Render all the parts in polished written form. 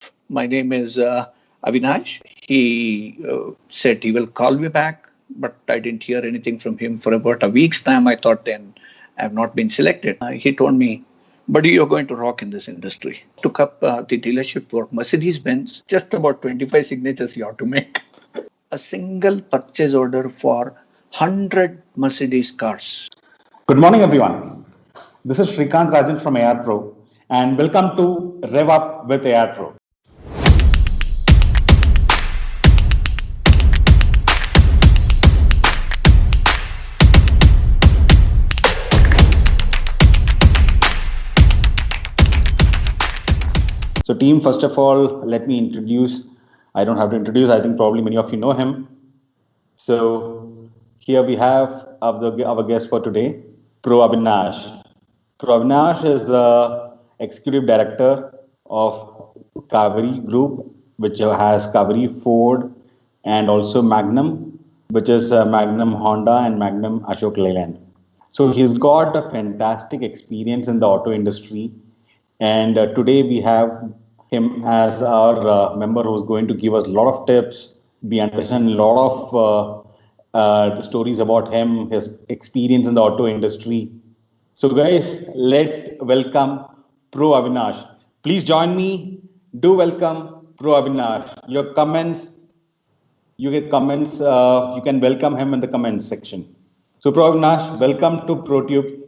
myself. My name is Avinash. He said he will call me back, but I didn't hear anything from him for about a week's time. I thought then I have not been selected. He told me, buddy, you're going to rock in this industry. Took up the dealership for Mercedes-Benz. Just about 25 signatures you have to make. A single purchase order for 100 Mercedes cars. Good morning, everyone. This is Shrikant Rajan from ARPRO, and welcome to REVV UP with ARPRO. So team, first of all, let me introduce, I don't have to introduce, I think probably many of you know him. So here we have our guest for today, Pro Avinash. Pro Avinash is the Executive Director of Cauvery Group, which has Cauvery, Ford, and also Magnum, which is Magnum Honda and Magnum Ashok Leyland. So he's got a fantastic experience in the auto industry. And today we have him as our member who's going to give us a lot of tips. We understand a lot of stories about him, his experience in the auto industry. So guys, let's welcome Pro Avinash. Please join me. Do welcome Pro Avinash. Your comments, you get comments, you can welcome him in the comments section. So Pro Avinash, welcome to ProTube.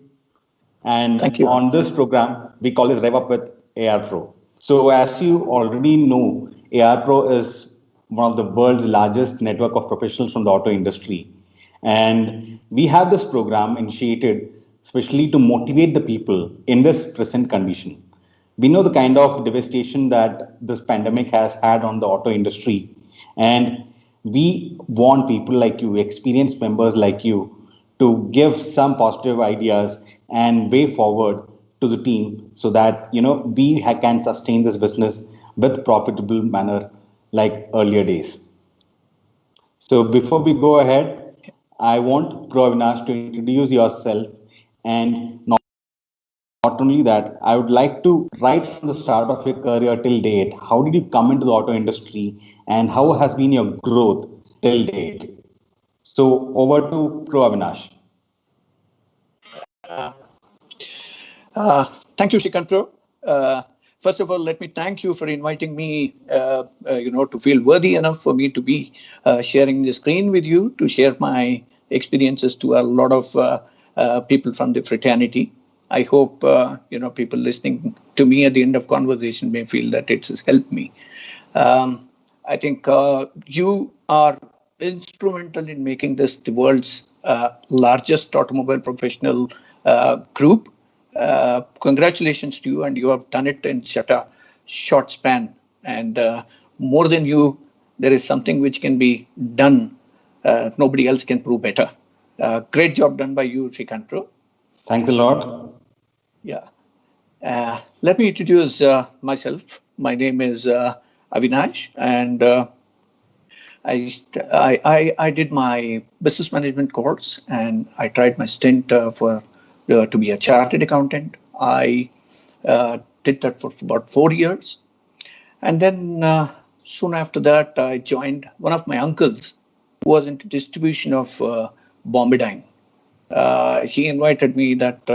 And Thank you. On this program, we call this REVV UP with ARPRO. So as you already know, ARPRO is one of the world's largest network of professionals from the auto industry. And we have this program initiated especially to motivate the people in this present condition. We know the kind of devastation that this pandemic has had on the auto industry. And we want people like you, experienced members like you, to give some positive ideas and way forward to the team so that we can sustain this business with profitable manner like earlier days. So before we go ahead, I want Pro Avinash to introduce yourself, and not only that, I would like to, right from the start of your career till date, how did you come into the auto industry and how has been your growth till date? So over to Pro Avinash. Thank you, Shikantro. First of all, let me thank you for inviting me, to feel worthy enough for me to be sharing the screen with you, to share my experiences to a lot of people from the fraternity. I hope, people listening to me at the end of conversation may feel that it has helped me. I think you are instrumental in making this the world's largest automobile professional group. Congratulations to you, and you have done it in such a short span. And more than you, there is something which can be done. Nobody else can prove better. Great job done by you, Shrikantro. Thanks a lot. Yeah. Let me introduce myself. My name is Avinash, and I did my business management course, and I tried my stint to be a chartered accountant. I did that for about 4 years. And then soon after that, I joined one of my uncles who was into distribution of Bombay dyeing. He invited me that,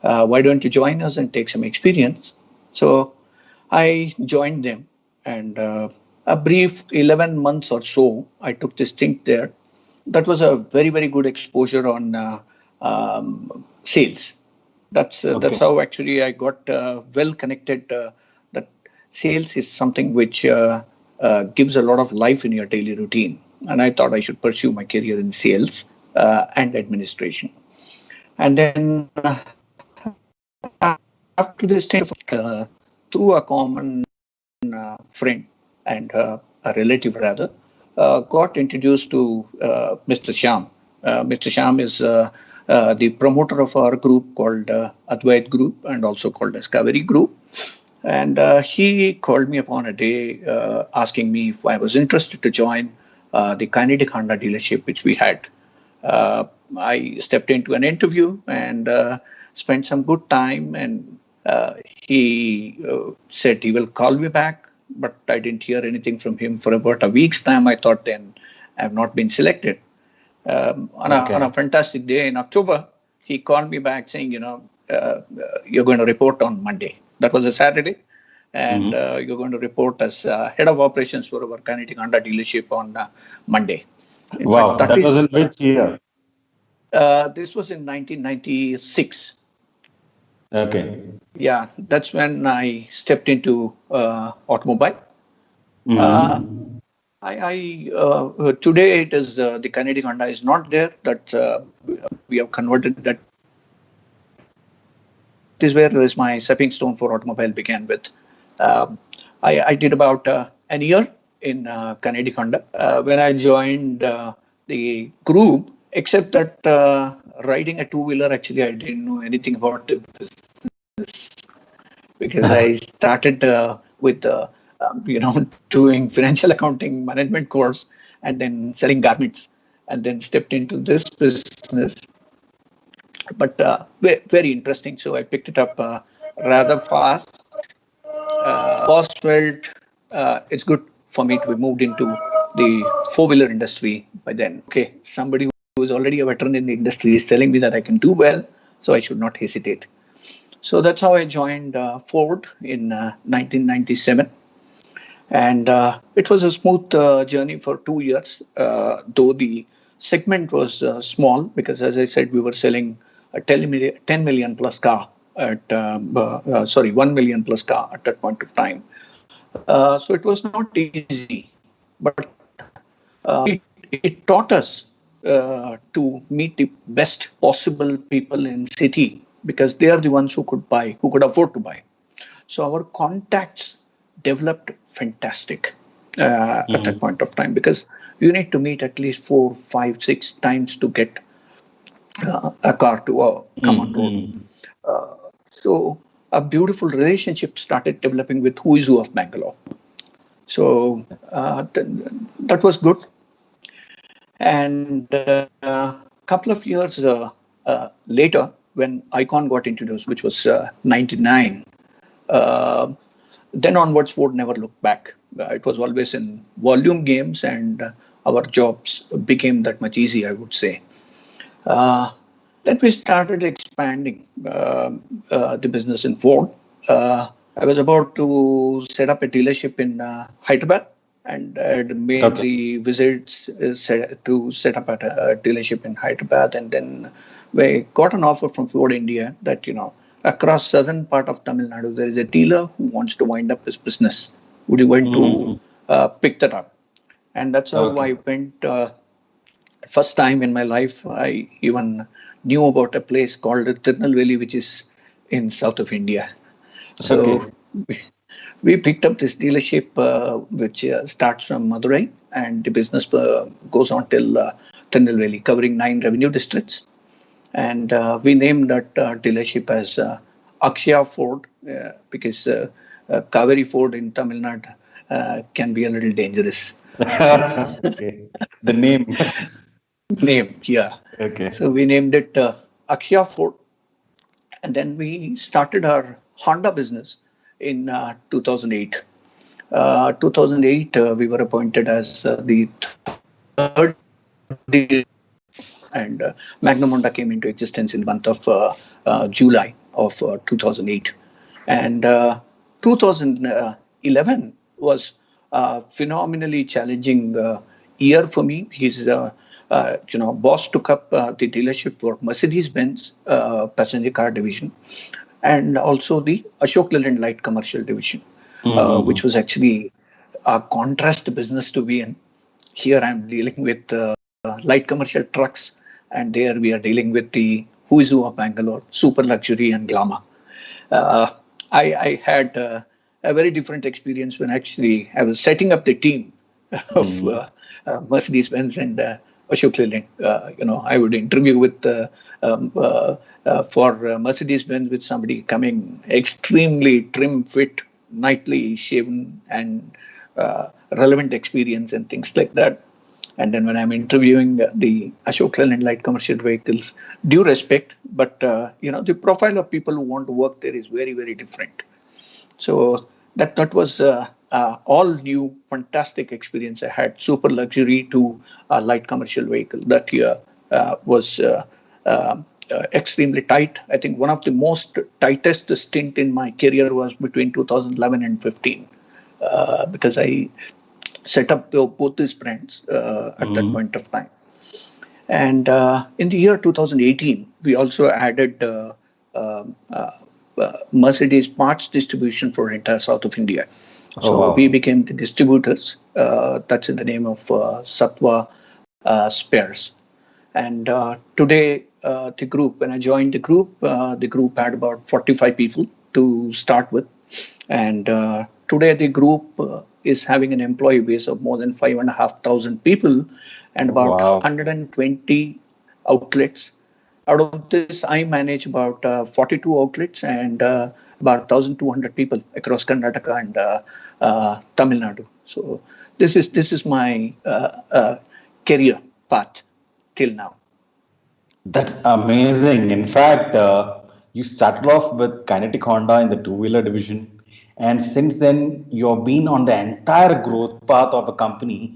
why don't you join us and take some experience? So I joined them, and a brief 11 months or so, I took this stint there. That was a very, very good exposure on sales. That's how actually I got well connected. That sales is something which gives a lot of life in your daily routine. And I thought I should pursue my career in sales and administration. And then after this stint, through a common friend and a relative rather, got introduced to Mr. Shyam. Mr. Shyam is the promoter of our group called Advait Group, and also called as Cauvery Group. And he called me upon a day asking me if I was interested to join the Kinetic Honda dealership, which we had. I stepped into an interview and spent some good time, and He said he will call me back, but I didn't hear anything from him for about a week's time. I thought then I have not been selected. On a Okay. fantastic day in October, he called me back saying, you're going to report on Monday. That was a Saturday. And Mm-hmm. you're going to report as head of operations for our Kinetic Honda dealership on Monday. In fact, Wow, that that was in is, which year? this was in 1996. Okay. Yeah, that's when I stepped into automobile. Uh, Mm-hmm. Today it is the Kinetic Honda is not there. That we have converted that. That is where is my stepping stone for automobile began with. I did about an year in Kinetic Honda when I joined the group. Except that riding a two-wheeler, actually, I didn't know anything about the business because I started with doing financial accounting management course and then selling garments and then stepped into this business. But very interesting. So I picked it up rather fast. Boss felt it's good for me to be moved into the four-wheeler industry by then. Okay, somebody who is already a veteran in the industry is telling me that I can do well, so I should not hesitate. So that's how I joined Ford in 1997. And it was a smooth journey for 2 years, though the segment was small because, as I said, we were selling a 10 million plus car at, 1 million plus car at that point of time. So it was not easy, but it taught us to meet the best possible people in city because they are the ones who could buy, who could afford to buy. So our contacts developed fantastic at that Mm-hmm. point of time because you need to meet at least 4, 5, 6 times to get a car to come on road. Mm-hmm. So a beautiful relationship started developing with who is who of Bangalore. So that was good. And a couple of years later, when Icon got introduced, which was 99, uh, then onwards, Ford never looked back. It was always in volume games, and our jobs became that much easier, I would say. Uh, then we started expanding the business in Ford. I was about to set up a dealership in Hyderabad and had made Okay. the visits to set up a dealership in Hyderabad. And then we got an offer from Ford India that, across southern part of Tamil Nadu, there is a dealer who wants to wind up his business. Would you want to Mm-hmm. pick that up? And that's how I Okay. went. First time in my life, I even knew about a place called Tirunelveli, which is in south of India. So Okay. we we picked up this dealership, which starts from Madurai, and the business goes on till Tirunelveli, covering 9 revenue districts. And we named that dealership as Akshaya Ford because Cauvery Ford in Tamil Nadu can be a little dangerous. So Okay. The name. name, yeah. Okay. So we named it Akshaya Ford, and then we started our Honda business in 2008. 2008, we were appointed as the third dealer, and Magnum Honda came into existence in the month of July of 2008. And 2011 was a phenomenally challenging year for me. Boss took up the dealership for Mercedes-Benz passenger car division and also the Ashok Leyland light commercial division, which Mm-hmm. was actually a contrast business to be in. Here I'm dealing with light commercial trucks, and there we are dealing with the who is who of Bangalore, super luxury and glamour. Uh, I had a very different experience when actually I was setting up the team of Mm-hmm. Mercedes Benz and Ashok Leyland. I would interview with for Mercedes Benz with somebody coming extremely trim, fit, nicely shaven, and relevant experience and things like that. And then when I'm interviewing the Ashok Leyland light commercial vehicles, due respect, but the profile of people who want to work there is very, very different. So that was all new, fantastic experience. I had super luxury to a light commercial vehicle. That year was extremely tight. I think one of the most tightest stint in my career was between 2011 and 15, because I set up both these brands at that point of time. And in the year 2018, we also added Mercedes parts distribution for entire south of India. Oh, So we wow. became the distributors. That's in the name of Satwa Spares. And today, the group, when I joined the group had about 45 people to start with. And today, the group is having an employee base of more than 5,500 people and about Wow. 120 outlets. Out of this, I manage about 42 outlets and about 1,200 people across Karnataka and Tamil Nadu. So this is my career path till now. That's amazing. In fact, you started off with Kinetic Honda in the two-wheeler division, and since then you've been on the entire growth path of the company,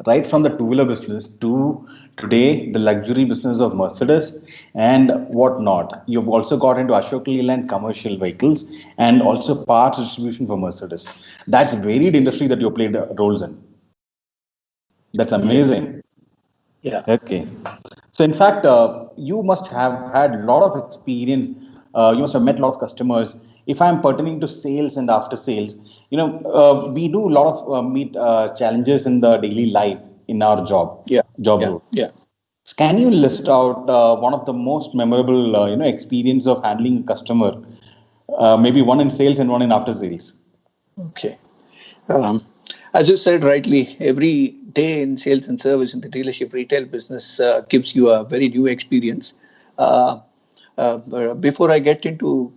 right from the two-wheeler business to today the luxury business of Mercedes and whatnot. You've also got into Ashok Leyland commercial vehicles and also parts distribution for Mercedes. That's varied industry that you played roles in. That's Yes. amazing. Yeah. Okay. So, in fact, you must have had a lot of experience. You must have met a lot of customers. If I'm pertaining to sales and after sales, we do a lot of meet challenges in the daily life in our Yeah. job Yeah. role. Yeah. So can you list out one of the most memorable, experience of handling a customer? Maybe one in sales and one in after sales. Okay. Um, as you said rightly, every day in sales and service in the dealership retail business gives you a very new experience. Uh, Before I get into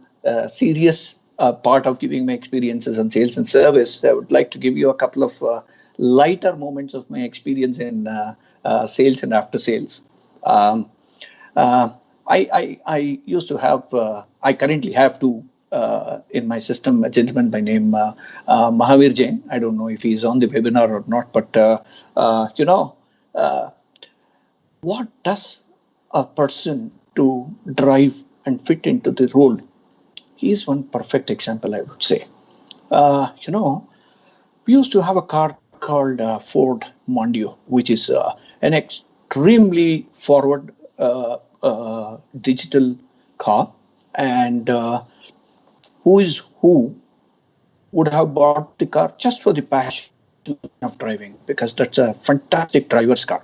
serious part of giving my experiences on sales and service, I would like to give you a couple of lighter moments of my experience in sales and after sales. Um, uh, I used to have, I currently have two in my system, a gentleman by name Mahavir Jain. I don't know if he's on the webinar or not, but uh, what does a person to drive and fit into the role? He is one perfect example, I would say. We used to have a car called Ford Mondeo, which is an extremely forward digital car. And who would have bought the car just for the passion of driving, because that's a fantastic driver's car.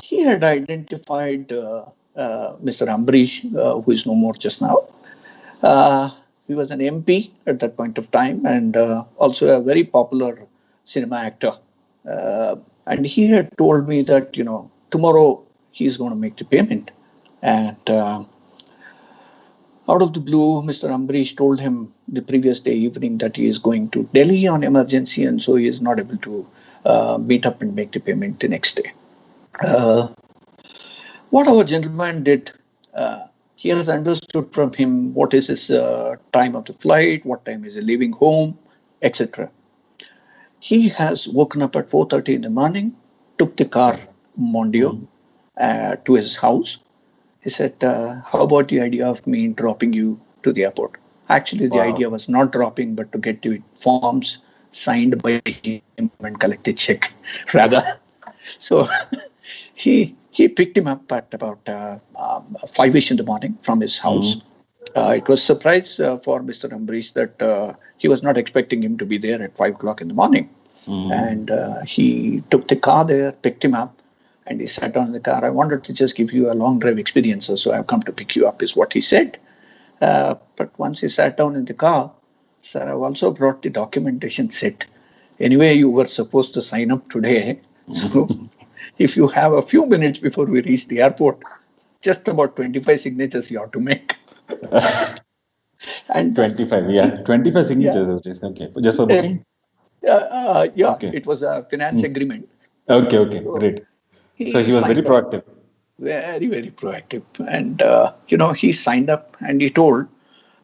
He had identified Mr. Ambrish, who is no more just now. Uh, he was an MP at that point of time and also a very popular cinema actor. And he had told me that, tomorrow he's going to make the payment. And out of the blue, Mr. Ambrish told him the previous day evening that he is going to Delhi on emergency, and so he is not able to meet up and make the payment the next day. Uh, what our gentleman did, he has understood from him what is his time of the flight, what time is he leaving home, etc. He has woken up at 4:30 in the morning, took the car Mondio to his house. He said, "How about the idea of me dropping you to the airport?" Actually, the Wow. idea was not dropping, but to get the forms signed by him and collect the check, rather. So he picked him up at about 5ish in the morning from his house. Mm. It was surprise for Mr. Ambrish that he was not expecting him to be there at 5 o'clock in the morning. Mm. And he took the car there, picked him up, and he sat down in the car. I wanted to just give you a long drive experience, so I've come to pick you up, is what he said. But once he sat down in the car, sir, I've also brought the documentation set. Anyway, you were supposed to sign up today. So if you have a few minutes before we reach the airport, just about 25 signatures you have to make. And 25, yeah. 25 yeah, signatures it is. Okay. Just for yes, booking? yeah, Okay. it was a finance Mm. agreement. Okay, okay, So great. So he he was very signed up, proactive. very, very proactive. And, he signed up and he told,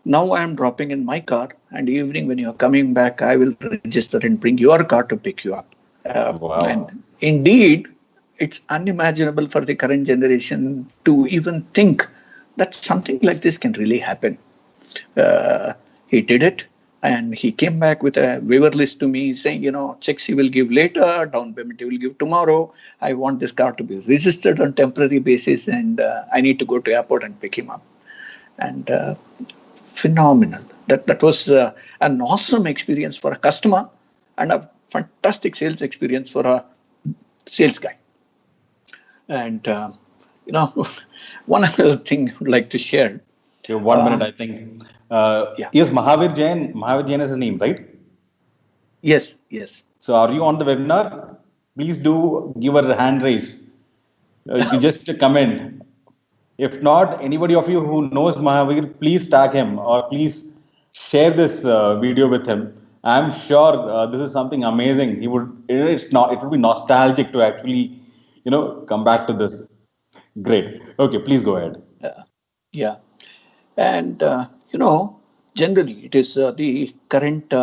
now I am dropping in my car, and evening when you are coming back, I will register and bring your car to pick you up. And Wow. indeed, it's unimaginable for the current generation to even think that something like this can really happen. Uh, he did it, and he came back with a waiver list to me saying, checks he will give later, down payment he will give tomorrow. I want this car to be registered on temporary basis, and I need to go to airport and pick him up. And phenomenal. That was an awesome experience for a customer and a fantastic sales experience for a sales guy. And you know, one other thing I'd like to share. Okay, 1 minute, Uh, I think. yeah. Yes, Mahavir Jain. Mahavir Jain is his name, right? Yes. Yes. So are you on the webinar? Please do give a hand raise. You can just comment. If not, anybody of you who knows Mahavir, please tag him or please share this video with him. I'm sure this is something amazing. He would. It's not. It would be nostalgic to actually, come back to this. Great. Okay, please go ahead. Yeah. And, generally it is the current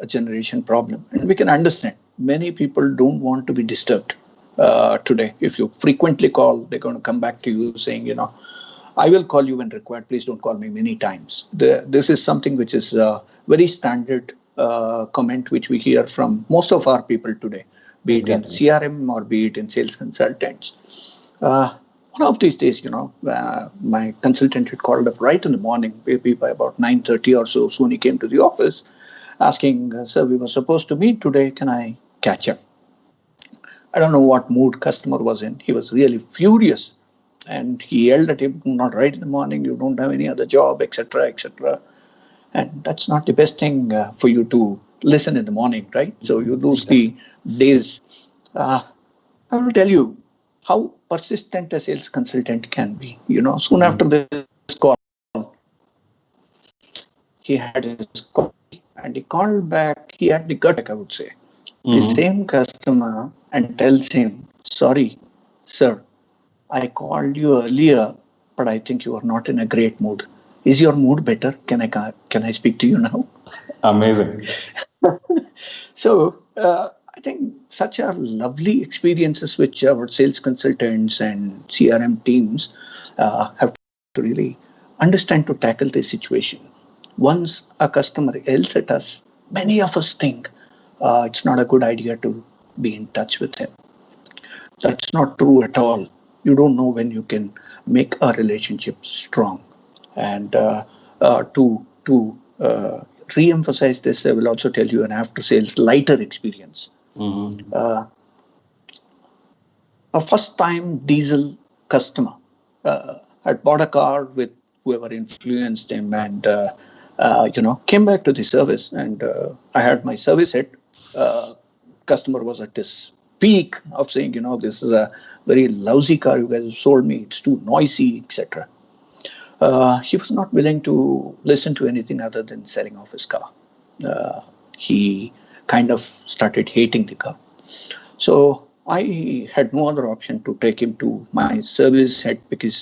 generation problem. And we can understand many people don't want to be disturbed today. If you frequently call, they're going to come back to you saying, I will call you when required. Please don't call me many times. This is something which is very standard comment which we hear from most of our people today, be it in Exactly. CRM or be it in sales consultants. One of these days, my consultant had called up right in the morning, maybe by about 9:30 or so. Soon he came to the office asking, sir, we were supposed to meet today. Can I catch up? I don't know what mood customer was in. He was really furious, and he yelled at him, "Not right in the morning. You don't have any other job, etc., etc." And that's not the best thing for you to listen in the morning, right? So you lose Exactly. the days. Uh, I will tell you how persistent a sales consultant can be. Soon Mhm. after this call, he had his coffee and he called back. He had the guts, I would say, the Mhm. same customer and tells him, sorry, sir, I called you earlier, but I think you are not in a great mood. Is your mood better? Can I speak to you now? Amazing. So I think such are lovely experiences which our sales consultants and CRM teams have to really understand to tackle this situation. Once a customer yells at us, many of us think it's not a good idea to be in touch with him. That's not true at all. You don't know when you can make a relationship strong. And to re-emphasize this, I will also tell you an after-sales lighter experience. Mhm. Uh, a first-time diesel customer had bought a car with whoever influenced him, and came back to the service, and I had my service head. Customer was at this peak of saying, this is a very lousy car you guys have sold me. It's too noisy, etc. He was not willing to listen to anything other than selling off his car. He kind of started hating the car. So I had no other option to take him to my service head, because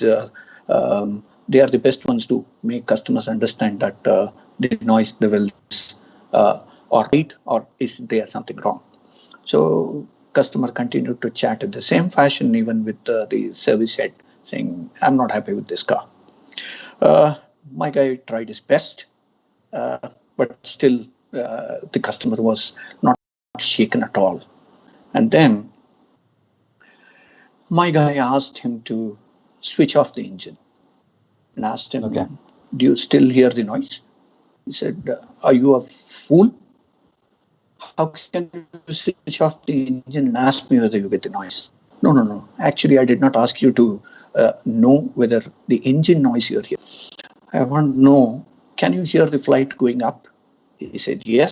they are the best ones to make customers understand that the noise levels are right, or is there something wrong. So customer continued to chat in the same fashion, even with the service head, saying, "I'm not happy with this car." Uh, my guy tried his best, uh, but still the customer was not shaken at all. And then my guy asked him to switch off the engine and asked Okay. him, "Do you still hear the noise?" He said, "Are you a fool? How can you switch off the engine and ask me whether you get the noise?" No, no, no. Actually, I did not ask you to know whether the engine noise you're hearing. I want to know, can you hear the flight going up? He said, yes.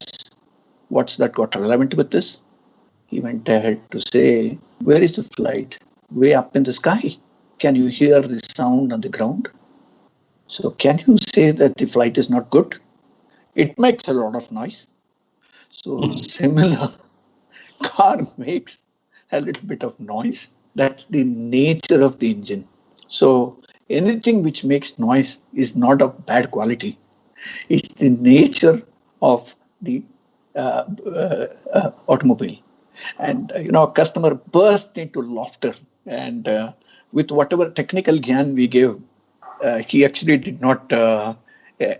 What's that got relevant with this? He went ahead to say, where is the flight? Way up in the sky. Can you hear the sound on the ground? So can you say that the flight is not good? It makes a lot of noise. So similar, car makes a little bit of noise. That's the nature of the engine. So anything which makes noise is not of bad quality. It's the nature of the automobile. And a customer burst into laughter, and with whatever technical gyan we gave, he actually did not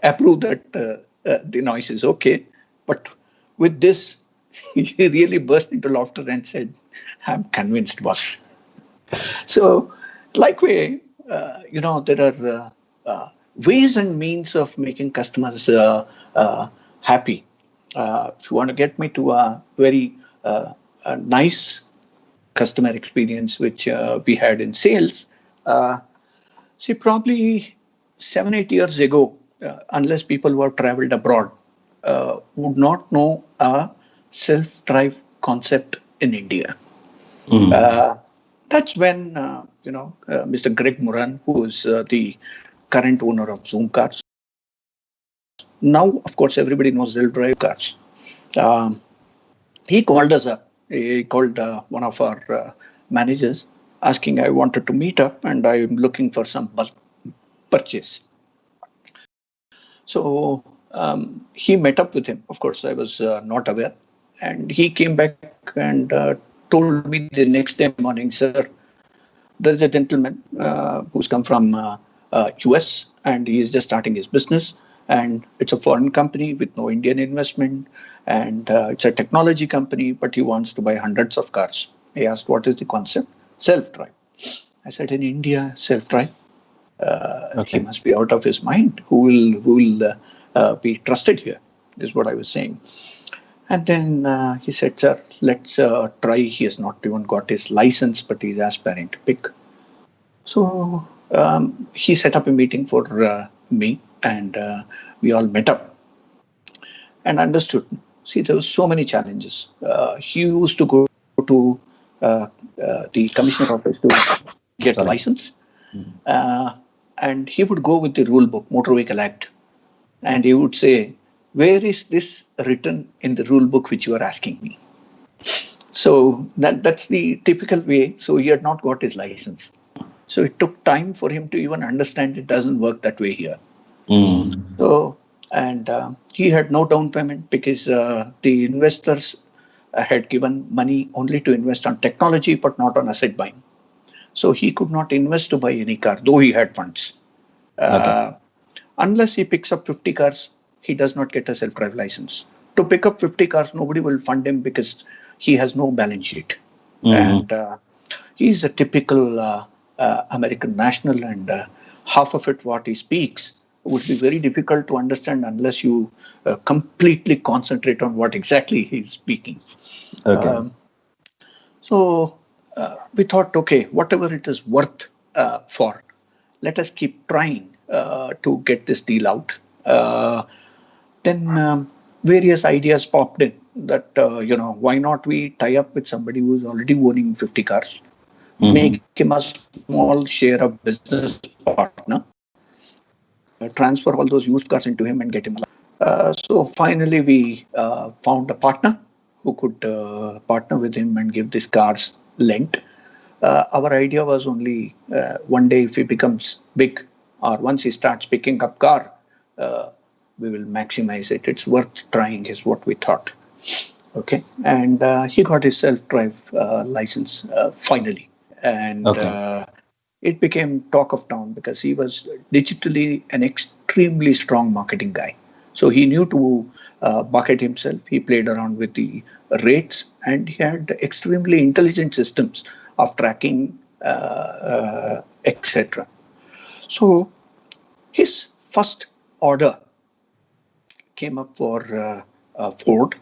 approve that the noise is okay. But with this, he really burst into laughter and said, "I'm convinced, boss." So, likewise, there are ways and means of making customers happy. If you want to get me to a nice customer experience, which we had in sales, uh, see, probably 7, 8 years ago, unless people who have traveled abroad would not know a self-drive concept in India. Uh, that's when Mr. Greg Moran, who is the current owner of Zoom Cars. Now, of course, everybody knows self-drive cars. Um, he called us up. He called one of our managers, asking I wanted to meet up and I'm looking for some purchase. So he met up with him. Of course, I was not aware. And he came back and told me the next day morning, sir, there is a gentleman who's come from US and he is just starting his business, and it's a foreign company with no Indian investment, and it's a technology company, but he wants to buy hundreds of cars. He asked, what is the concept? Self-drive. I said, in India, self-drive? He Okay. must be out of his mind. Who will be trusted here? Is what I was saying. And then he said, "Sir, let's try." He has not even got his license, but he's aspiring to pick. So he set up a meeting for me, and we all met up and understood. See, there were so many challenges. He used to go to the commissioner office to get a Sorry. license, uh, and he would go with the rule book, Motor Vehicle Act, and he would say, "Where is this written in the rule book which you are asking me?" So that's the typical way. So he had not got his license. So it took time for him to even understand it doesn't work that way here. Mm. So, and he had no down payment because the investors had given money only to invest on technology, but not on asset buying. So he could not invest to buy any car, though he had funds. Okay. Uh, unless he picks up 50 cars, he does not get a self-drive license. To pick up 50 cars, nobody will fund him because he has no balance sheet. Mm-hmm. And he's a typical American national, and half of it, what he speaks, would be very difficult to understand unless you completely concentrate on what exactly he's speaking. Okay. Um, so we thought, okay, whatever it is worth for, let us keep trying to get this deal out. Then various ideas popped in that, why not we tie up with somebody who's already owning 50 cars, make him a small share of business partner, transfer all those used cars into him and get him a license. So finally, we found a partner who could partner with him and give these cars lent. Our idea was only one day if he becomes big, or once he starts picking up car, uh, we will maximize it. It's worth trying, is what we thought. Okay, and he got his self-drive license finally, and Okay. it became talk of town because he was digitally an extremely strong marketing guy. So he knew to market himself. He played around with the rates, and he had extremely intelligent systems of tracking, etc. So his first order came up for Ford,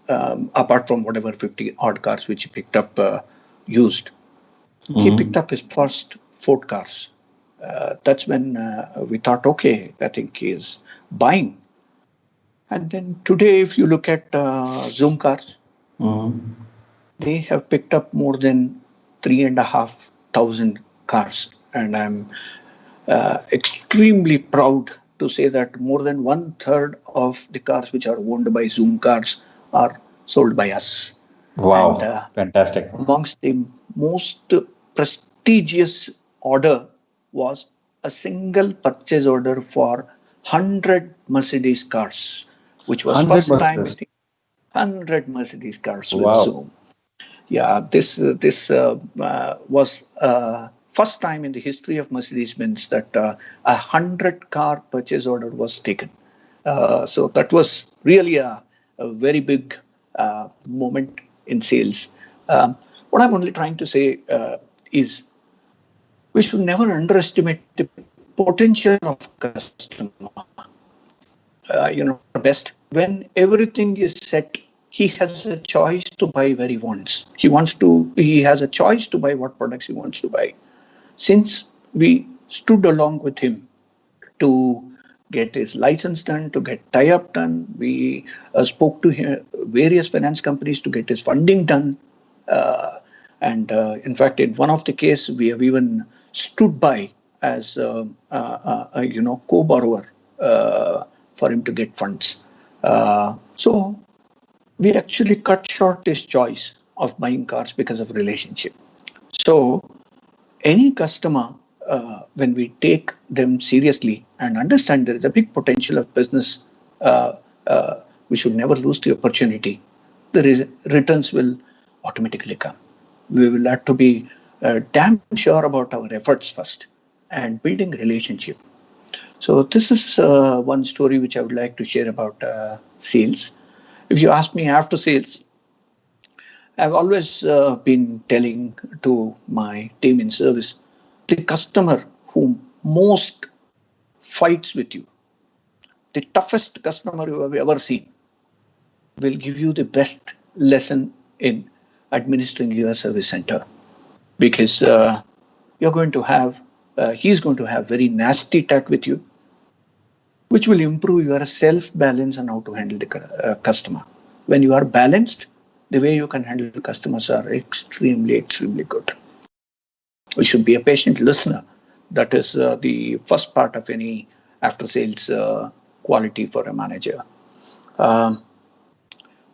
apart from whatever 50 odd cars which he picked up used. He picked Mm-hmm. up his first Ford cars. That's when we thought, okay, I think he is buying. And then today, if you look at Zoom cars, Mm-hmm. they have picked up more than 3,500 cars. And I'm extremely proud to say that more than one third of the cars which are owned by Zoom cars are sold by us. And Wow, fantastic. amongst the most prestigious order was a single purchase order for 100 Mercedes cars, which was 100 first time I Mercedes. think 100 Mercedes cars with Wow. Zoom. Yeah, this was first time in the history of Mercedes-Benz that 100 car purchase order was taken. So that was really a very big moment in sales. What I'm only trying to say is we should never underestimate the potential of customer. Best when everything is set, he has a choice to buy where he has a choice to buy what products he wants to buy. Since we stood along with him to get his license done, to get tie-up done, we spoke to him, various finance companies to get his funding done. Uh, and in fact, in one of the case, we have even stood by as co-borrower for him to get funds. So we actually cut short his choice of buying cars because of relationship. So any customer, when we take them seriously and understand there is a big potential of business, uh, we should never lose the opportunity. The returns will automatically come. We will have to be damn sure about our efforts first and building relationship. So this is one story which I would like to share about sales. If you ask me after sales, I've always been telling to my team in service, the customer who most fights with you, the toughest customer you have ever seen, will give you the best lesson in administering your service center, because you're going to have, he's going to have very nasty tat with you, which will improve your self balance and how to handle the customer. When you are balanced, the way you can handle customers are extremely good. We should be a patient listener. That is the first part of any after sales quality for a manager. Um,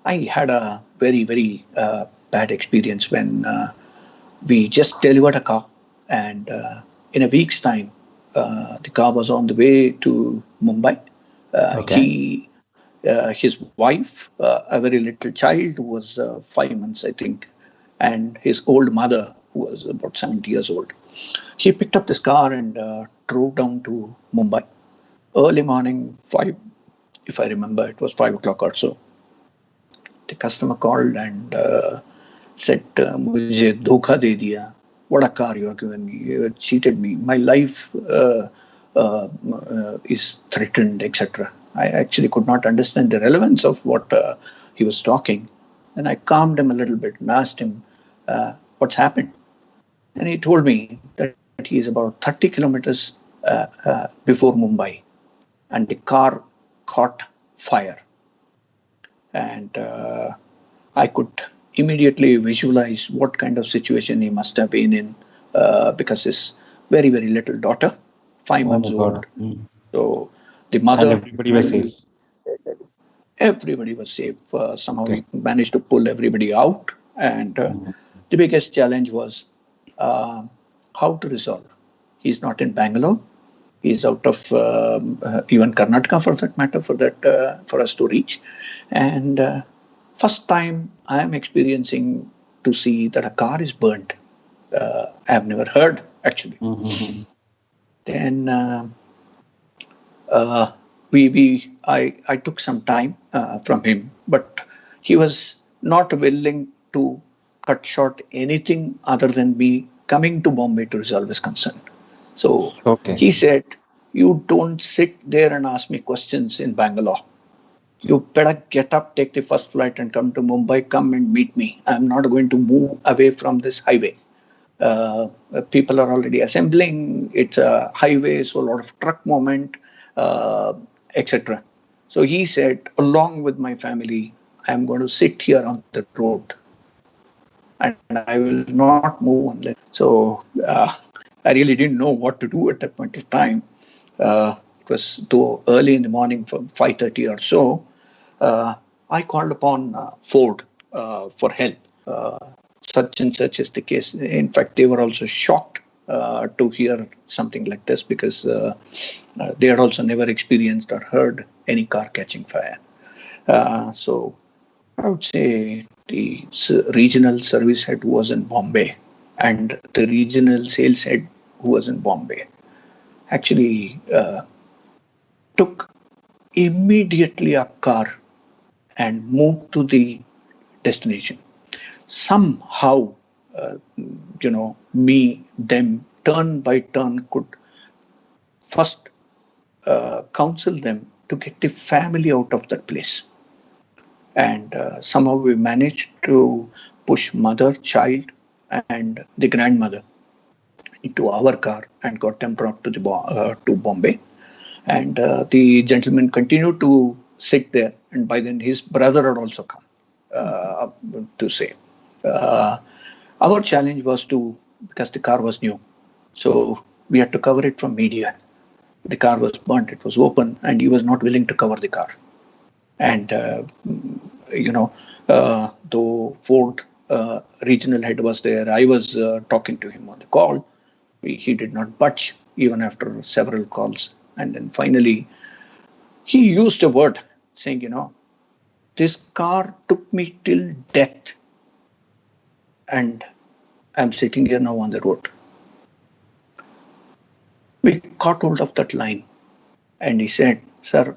I had a very bad experience when we just delivered a car, and in a week's time, the car was on the way to Mumbai. Okay. He, his wife, a very little child who was 5 months, I think, and his old mother, who was about 70 years old. He picked up this car and drove down to Mumbai. Early morning, 5, if I remember, it was 5 o'clock or so. The customer called and said, "मुझे धोखा दे दिया. What a car you have given me. You have cheated me. My life is threatened, etc." I actually could not understand the relevance of what he was talking. And I calmed him a little bit and asked him, what's happened? And he told me that he is about 30 kilometers before Mumbai, and the car caught fire. And I could immediately visualize what kind of situation he must have been in, because his very little daughter, five Oh months my old. God. Mm. So the And mother everybody was safe. and everybody was safe. Somehow Okay. we managed to pull everybody out. And the biggest challenge was uh, how to resolve. He's not in Bangalore. He's out of even Karnataka, for that matter, for us to reach. And first time I am experiencing to see that a car is burnt. I have never heard actually. Mm-hmm. Then I took some time from him, but he was not willing to cut short anything other than me coming to Bombay to resolve his concern. So Okay. he said, "You don't sit there and ask me questions in Bangalore. You better get up, take the first flight, and come to Mumbai. Come and meet me. I'm not going to move away from this highway. People are already assembling. It's a highway, so a lot of truck movement, etc." So he said, along with my family, I'm going to sit here on the road and I will not move unless. So I really didn't know what to do at that point of time. It was though early in the morning, from 5:30 or so. uh, I called upon Ford for help. uh, such and such is the case. In fact, they were also shocked to hear something like this because they had also never experienced or heard any car catching fire. So I would say the regional service head was in Bombay, and the regional sales head who was in Bombay actually took immediately a car and moved to the destination. Somehow, uh, me, them, turn by turn, could first counsel them to get the family out of that place. And somehow we managed to push mother, child, and the grandmother into our car and got them brought to to Bombay. And the gentleman continued to sit there, and by then his brother had also come uh, to say. Uh, our challenge was to, because the car was new, so we had to cover it from media. The car was burnt, it was open, and he was not willing to cover the car. And you know, though Ford regional head was there, I was talking to him on the call. He did not budge even after several calls. And then finally, he used a word saying, this car took me till death, and I'm sitting here now on the road. We caught hold of that line, and he said, Sir,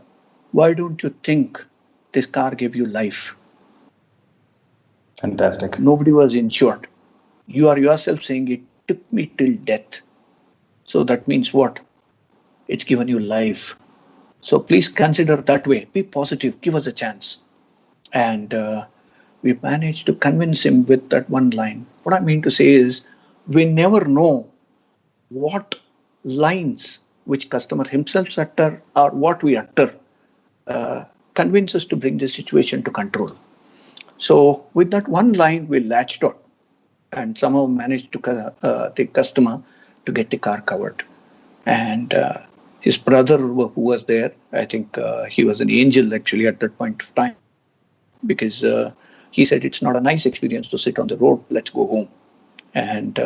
why don't you think this car gave you life? Fantastic. Nobody was insured. You are yourself saying it took me till death. So that means what? It's given you life. So please consider that way. Be positive. Give us a chance. And we managed to convince him with that one line. What I mean to say is, we never know what lines which customer himself utter or what we utter uh, convince us to bring the situation to control. So with that one line, we latched on and somehow managed to the customer to get the car covered. And his brother who was there, I think he was an angel actually at that point of time, because he said it's not a nice experience to sit on the road, let's go home. And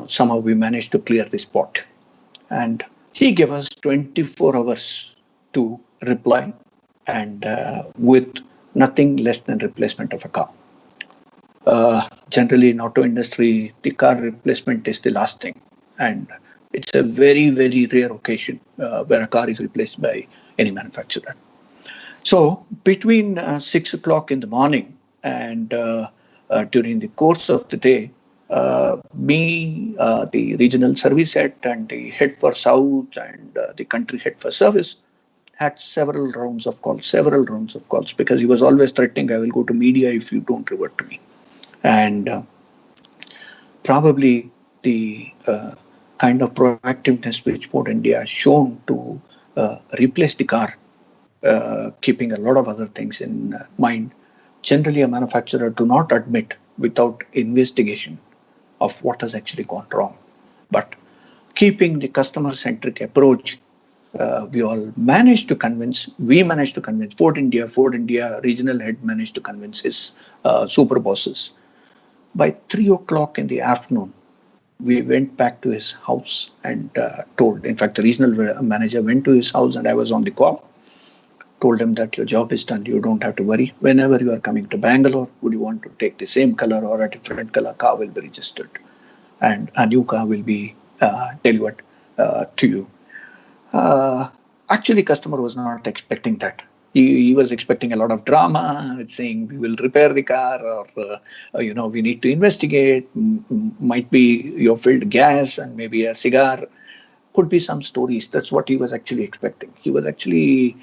somehow we managed to clear the spot. And he gave us 24 hours to reply, and with nothing less than replacement of a car. Generally, in auto industry, the car replacement is the last thing, and it's a very, very rare occasion where a car is replaced by any manufacturer. So between 6 o'clock in the morning and during the course of the day, me, the regional service head, and the head for South, and the country head for service had several rounds of calls, because he was always threatening, I will go to media if you don't revert to me. And probably the kind of proactiveness which Ford India has shown to replace the car, keeping a lot of other things in mind. Generally, a manufacturer do not admit without investigation of what has actually gone wrong. But keeping the customer-centric approach, we managed to convince Ford India regional head managed to convince his super bosses. By 3 o'clock in the afternoon, we went back to his house and told, in fact, the regional manager went to his house and I was on the call, told him that your job is done. You don't have to worry. Whenever you are coming to Bangalore, would you want to take the same color or a different color, car will be registered and a new car will be delivered to you. Uh, Actually, customer was not expecting that. He was expecting a lot of drama, saying we will repair the car, or we need to investigate. Might be you filled gas and maybe a cigar. Could be some stories. That's what he was actually expecting. He was actually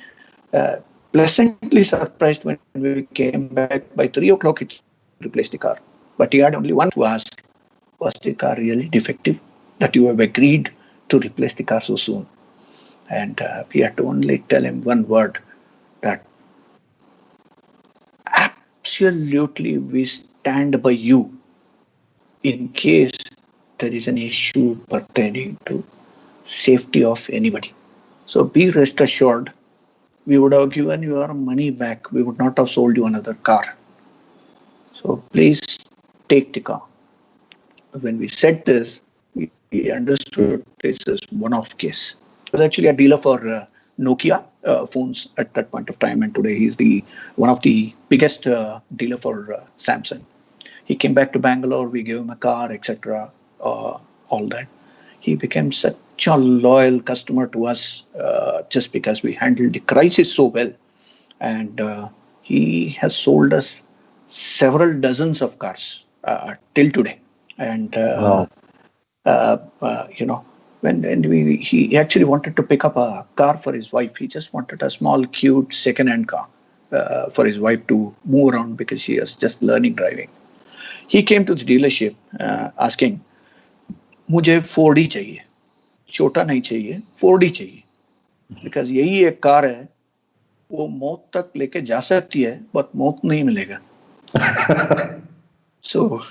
uh, pleasantly surprised when we came back. By 3 o'clock itself, we had replaced the car. But he had only one question to ask: was the car really defective that you have agreed to replace the car so soon? And we had to only tell him one word, that absolutely we stand by you in case there is an issue pertaining to safety of anybody. So be rest assured, we would have given your money back. We would not have sold you another car. So please take the car. When we said this, we understood this is one-off case. He was actually a dealer for Nokia phones at that point of time, and today he's the one of the biggest dealer for Samsung. He came back to Bangalore. We gave him a car, etc. All that. He became such a loyal customer to us just because we handled the crisis so well, and he has sold us several dozens of cars till today. And Wow. you know, when he actually wanted to pick up a car for his wife. He just wanted a small, cute second-hand car for his wife to move around because she was just learning driving. He came to the dealership asking, मुझे forty चाहिए, छोटा नहीं चाहिए, forty चाहिए, because यही एक car है वो मौत तक लेके जा सकती है बट मौत नहीं मिलेगा. So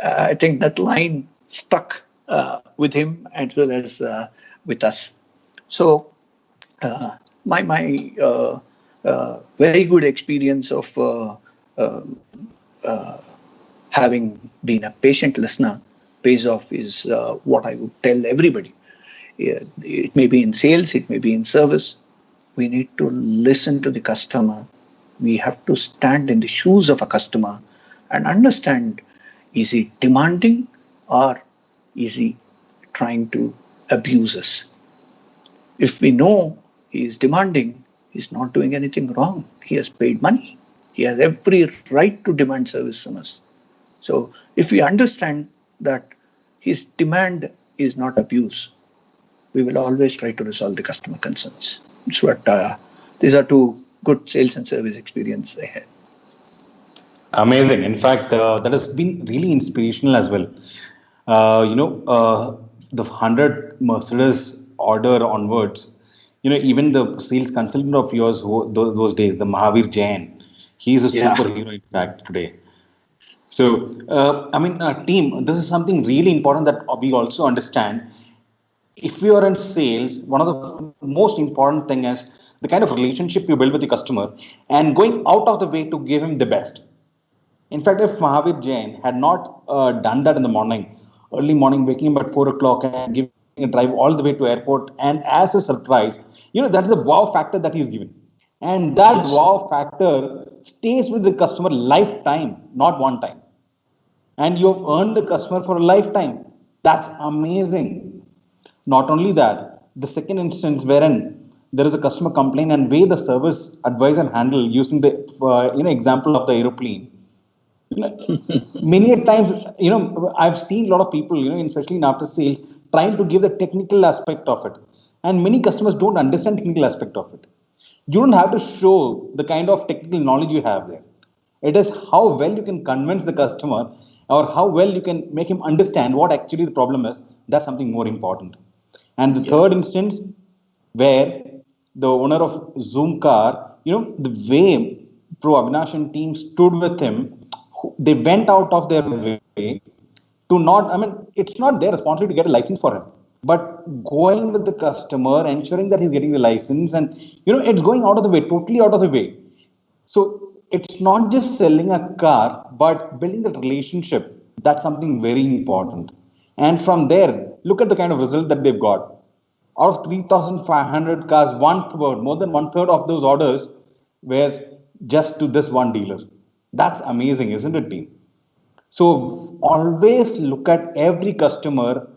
I think that line stuck with him as well as with us. So my very good experience of uh, having been a patient listener pays off is what I would tell everybody. Yeah, it may be in sales, it may be in service. We need to listen to the customer. We have to stand in the shoes of a customer and understand, is he demanding or is he trying to abuse us? If we know he is demanding, he's not doing anything wrong. He has paid money. He has every right to demand service from us. So if we understand that his demand is not abuse, we will always try to resolve the customer concerns. It's what these are two good sales and service experience I had. Amazing. In fact, that has been really inspirational as well. The 100 Mercedes order onwards, even the sales consultant of yours those days, the Mahavir Jain, he is a Yeah. superhero in fact today. So, team, this is something really important that we also understand. If you are in sales, one of the most important thing is the kind of relationship you build with the customer and going out of the way to give him the best. In fact, if Mahavir Jain had not done that in the morning, early morning, waking up at 4 o'clock and giving a drive all the way to airport, and as a surprise, that is a wow factor that he's given. And that Yes. wow factor stays with the customer lifetime, not one time. And you have earned the customer for a lifetime. That's amazing. Not only that, the second instance wherein there is a customer complaint and way the service advise and handle using the example of the aeroplane. You know, many a times, I've seen a lot of people, especially in after sales, trying to give the technical aspect of it, and many customers don't understand technical aspect of it. You don't have to show the kind of technical knowledge you have there. It is how well you can convince the customer, or how well you can make him understand what actually the problem is. That's something more important. And the Yeah. third instance, where the owner of Zoom car, the way Pro Avinash and team stood with him, they went out of their way to not, it's not their responsibility to get a license for him, but going with the customer, ensuring that he's getting the license, and it's going out of the way, totally out of the way. So it's not just selling a car, but building that relationship. That's something very important. And from there, look at the kind of result that they've got. Out of 3,500 cars, more than one third of those orders were just to this one dealer. That's amazing, isn't it, team? So always look at every customer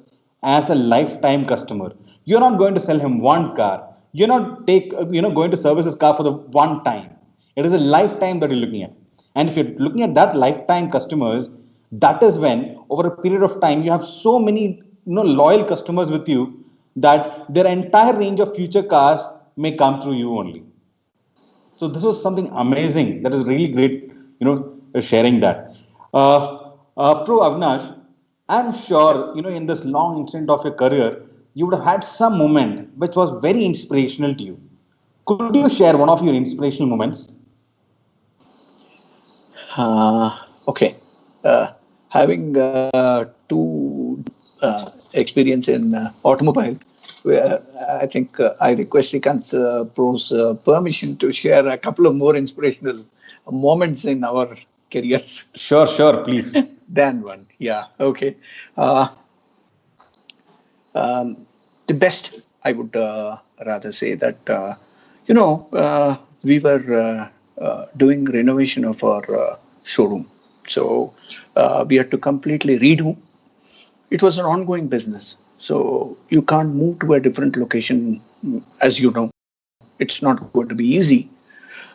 as a lifetime customer. You're not going to sell him one car. You're not going to service his car for the one time. It is a lifetime that you're looking at. And if you're looking at that lifetime customers, that is when over a period of time you have so many loyal customers with you that their entire range of future cars may come through you only. So this was something amazing. That is really great, sharing that. Pro Avinash, I'm sure, in this long instant of your career, you would have had some moment which was very inspirational to you. Could you share one of your inspirational moments? Okay. Uh, having two experience in automobile, where I think I request Srikant's pro's permission to share a couple of more inspirational moments in our careers Sure, please. than one. Yeah. Okay. Uh, the best, I would rather say that, you know, we were doing renovation of our showroom. So we had to completely redo. It was an ongoing business. So you can't move to a different location, as you know. It's not going to be easy.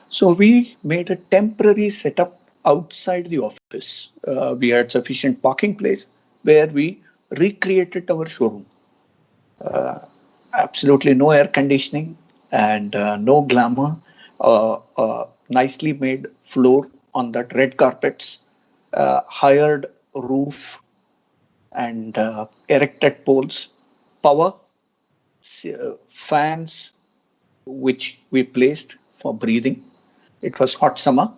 So we made a temporary setup outside the office. We had sufficient parking place where we recreated our showroom. Absolutely no air conditioning and no glamour. Nicely made floor on that red carpets, hired roof and erected poles, power, fans which we placed for breathing. It was hot summer.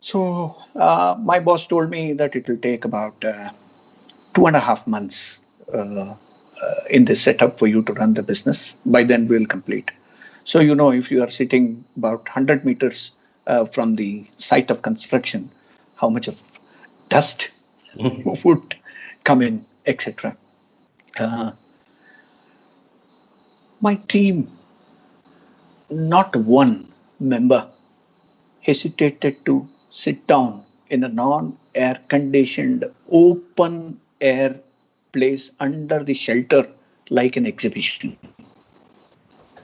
So my boss told me that it will take about 2.5 months in this setup for you to run the business. By then, we'll complete. So, you know, if you are sitting about 100 meters from the site of construction, how much of dust would come in, etc. Uh, my team, not one member hesitated to sit down in a non air conditioned open air place under the shelter like an exhibition,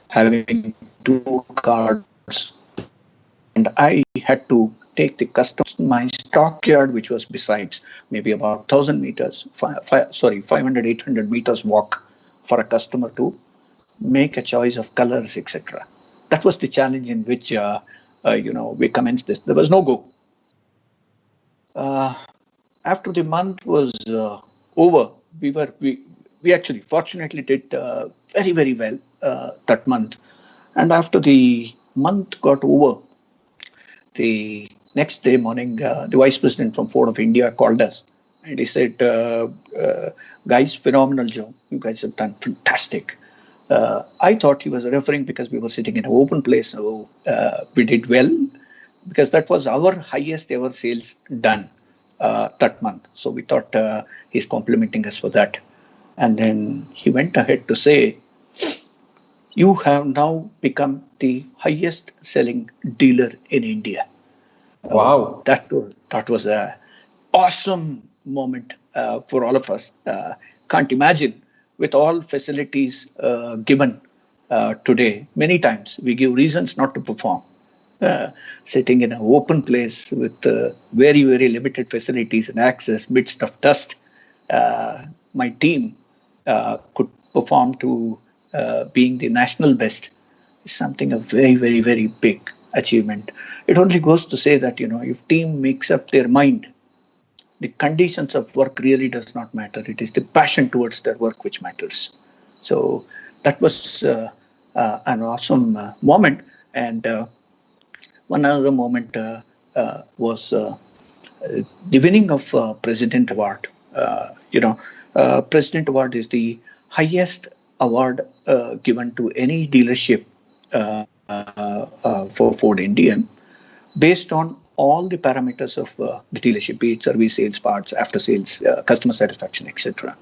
having two cars. And I had to take the customers my stockyard, which was besides maybe about 1,000 meters, 500, 800 meters walk for a customer to make a choice of colors, etc. That was the challenge in which we commenced this. There was no go. Uh, After the month was over, we actually fortunately did very well that month. And after the month got over, the next day morning, the vice president from Ford of India called us and he said, guys, phenomenal job. You guys have done fantastic. I thought he was referring because we were sitting in an open place, so we did well because that was our highest ever sales done that month. So we thought he's complimenting us for that. And then he went ahead to say, you have now become the highest selling dealer in India. Wow. That was a awesome moment for all of us. Can't imagine with all facilities given today. Many times we give reasons not to perform. Sitting in an open place with very limited facilities and access, midst of dust, my team could perform to being the national best is something a very big achievement. It only goes to say that if team makes up their mind, the conditions of work really does not matter. It is the passion towards their work which matters. So that was an awesome moment. And one other moment was the winning of President Award. President Award is the highest award given to any dealership for Ford India, based on all the parameters of the dealership, be it service, sales, parts, after sales, customer satisfaction, etc.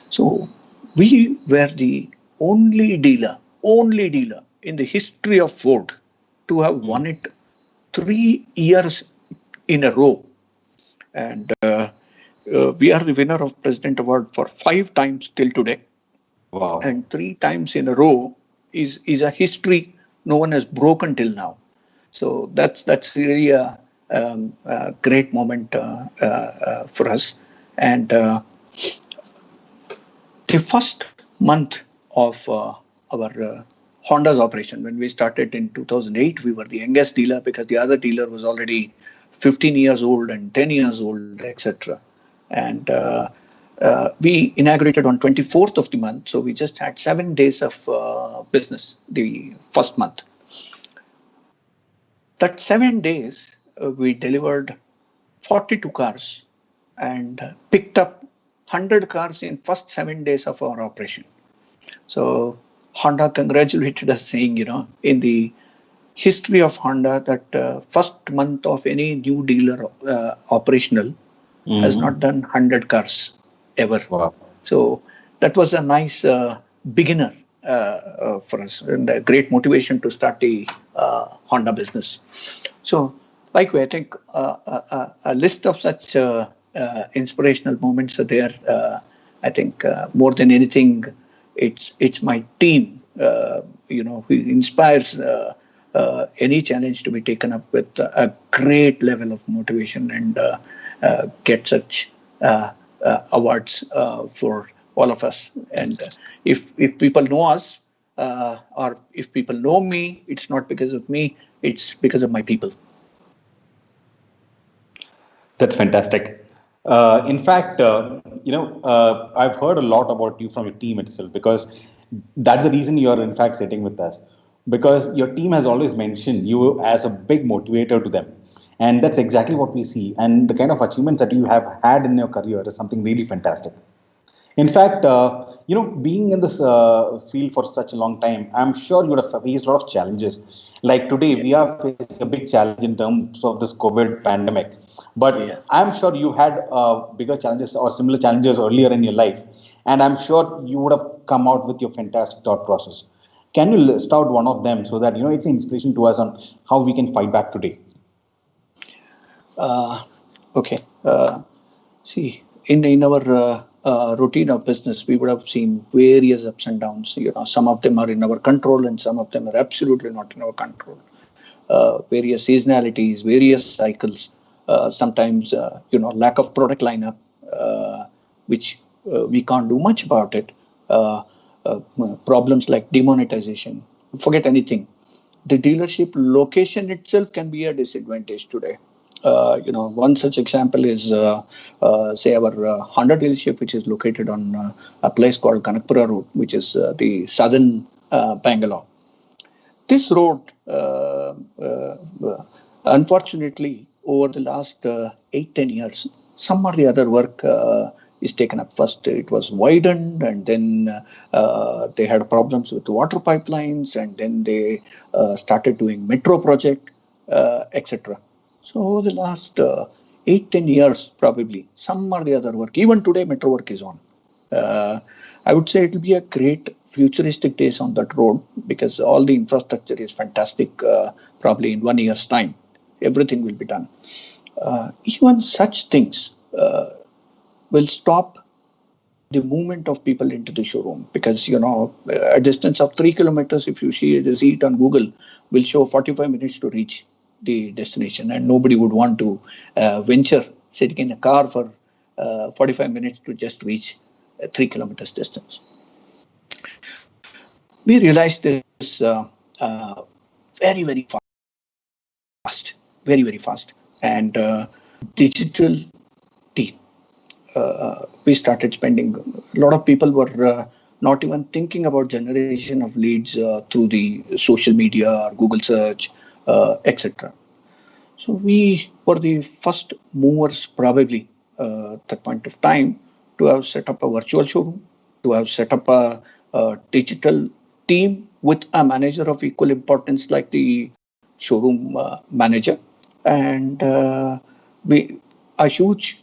So we were the only dealer in the history of Ford to have won it 3 years in a row. And we are the winner of President Award for 5 times till today. Wow. And 3 times in a row is a history no one has broken till now. So that's really a great moment for us. And the first month of our Honda's operation, when we started in 2008, we were the youngest dealer because the other dealer was already 15 years old and 10 years old, etc. And we inaugurated on 24th of the month, so we just had 7 days of business the first month. That 7 days, we delivered 42 cars and picked up 100 cars in first 7 days of our operation. So Honda congratulated us saying, in the history of Honda that first month of any new dealer operational has not Mm-hmm. done 100 cars ever. Wow. So that was a nice beginner for us and a great motivation to start the Honda business. So, likewise, I think a list of such inspirational moments are there. I think more than anything, it's my team, who inspires any challenge to be taken up with a great level of motivation and get such awards for all of us. And if people know us, or if people know me, it's not because of me, it's because of my people. That's fantastic. In fact, I've heard a lot about you from your team itself because that's the reason you're in fact sitting with us. Because your team has always mentioned you as a big motivator to them. And that's exactly what we see. And the kind of achievements that you have had in your career is something really fantastic. In fact, being in this field for such a long time, I'm sure you would have faced a lot of challenges. Like today, Yeah. we are facing a big challenge in terms of this COVID pandemic. But Yeah. I'm sure you had bigger challenges or similar challenges earlier in your life. And I'm sure you would have come out with your fantastic thought process. Can you list out one of them so that, it's an inspiration to us on how we can fight back today? Uh, okay. See, in our routine of business, we would have seen various ups and downs. Some of them are in our control, and some of them are absolutely not in our control. Various seasonalities, various cycles. Sometimes, lack of product lineup, which we can't do much about it. Uh, Problems like demonetization. Forget anything. The dealership location itself can be a disadvantage today. One such example is, say, our Honda dealership, which is located on a place called Kanakpura Road, which is the southern Bangalore. This road, unfortunately, over the last 8-10 years, some or the other work is taken up. First, it was widened, and then they had problems with water pipelines, and then they started doing metro project, etc. So over the last 8-10 years, probably some or the other work, even today, metro work is on. Uh, I would say it will be a great futuristic days on that road because all the infrastructure is fantastic. Probably in 1 year's time, everything will be done. Even such things will stop the movement of people into the showroom because a distance of 3 kilometers, if you see it on Google, will show 45 minutes to reach the destination, and nobody would want to venture sitting in a car for 45 minutes to just reach 3 kilometers distance. We realized this uh, very, very fast, very, very fast. And digital team, we started spending. A lot of people were not even thinking about generation of leads through the social media or Google search, etc. So we were the first movers, probably at that point of time, to have set up a virtual showroom, to have set up a digital team with a manager of equal importance like the showroom manager, and we a huge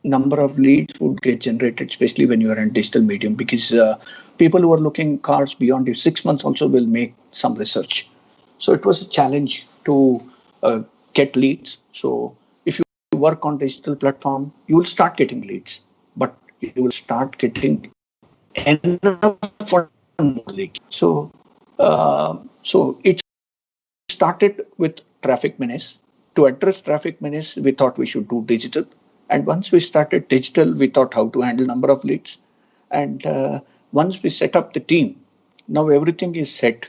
number of leads would get generated, especially when you are in digital medium, because people who are looking cars beyond 6 months also will make some research. So it was a challenge to get leads. So if you work on digital platform, you will start getting leads, but you will start getting enough for more leads. So it started with traffic menace. To address traffic menace, we thought we should do digital. And once we started digital, we thought how to handle number of leads. And once we set up the team, now everything is set.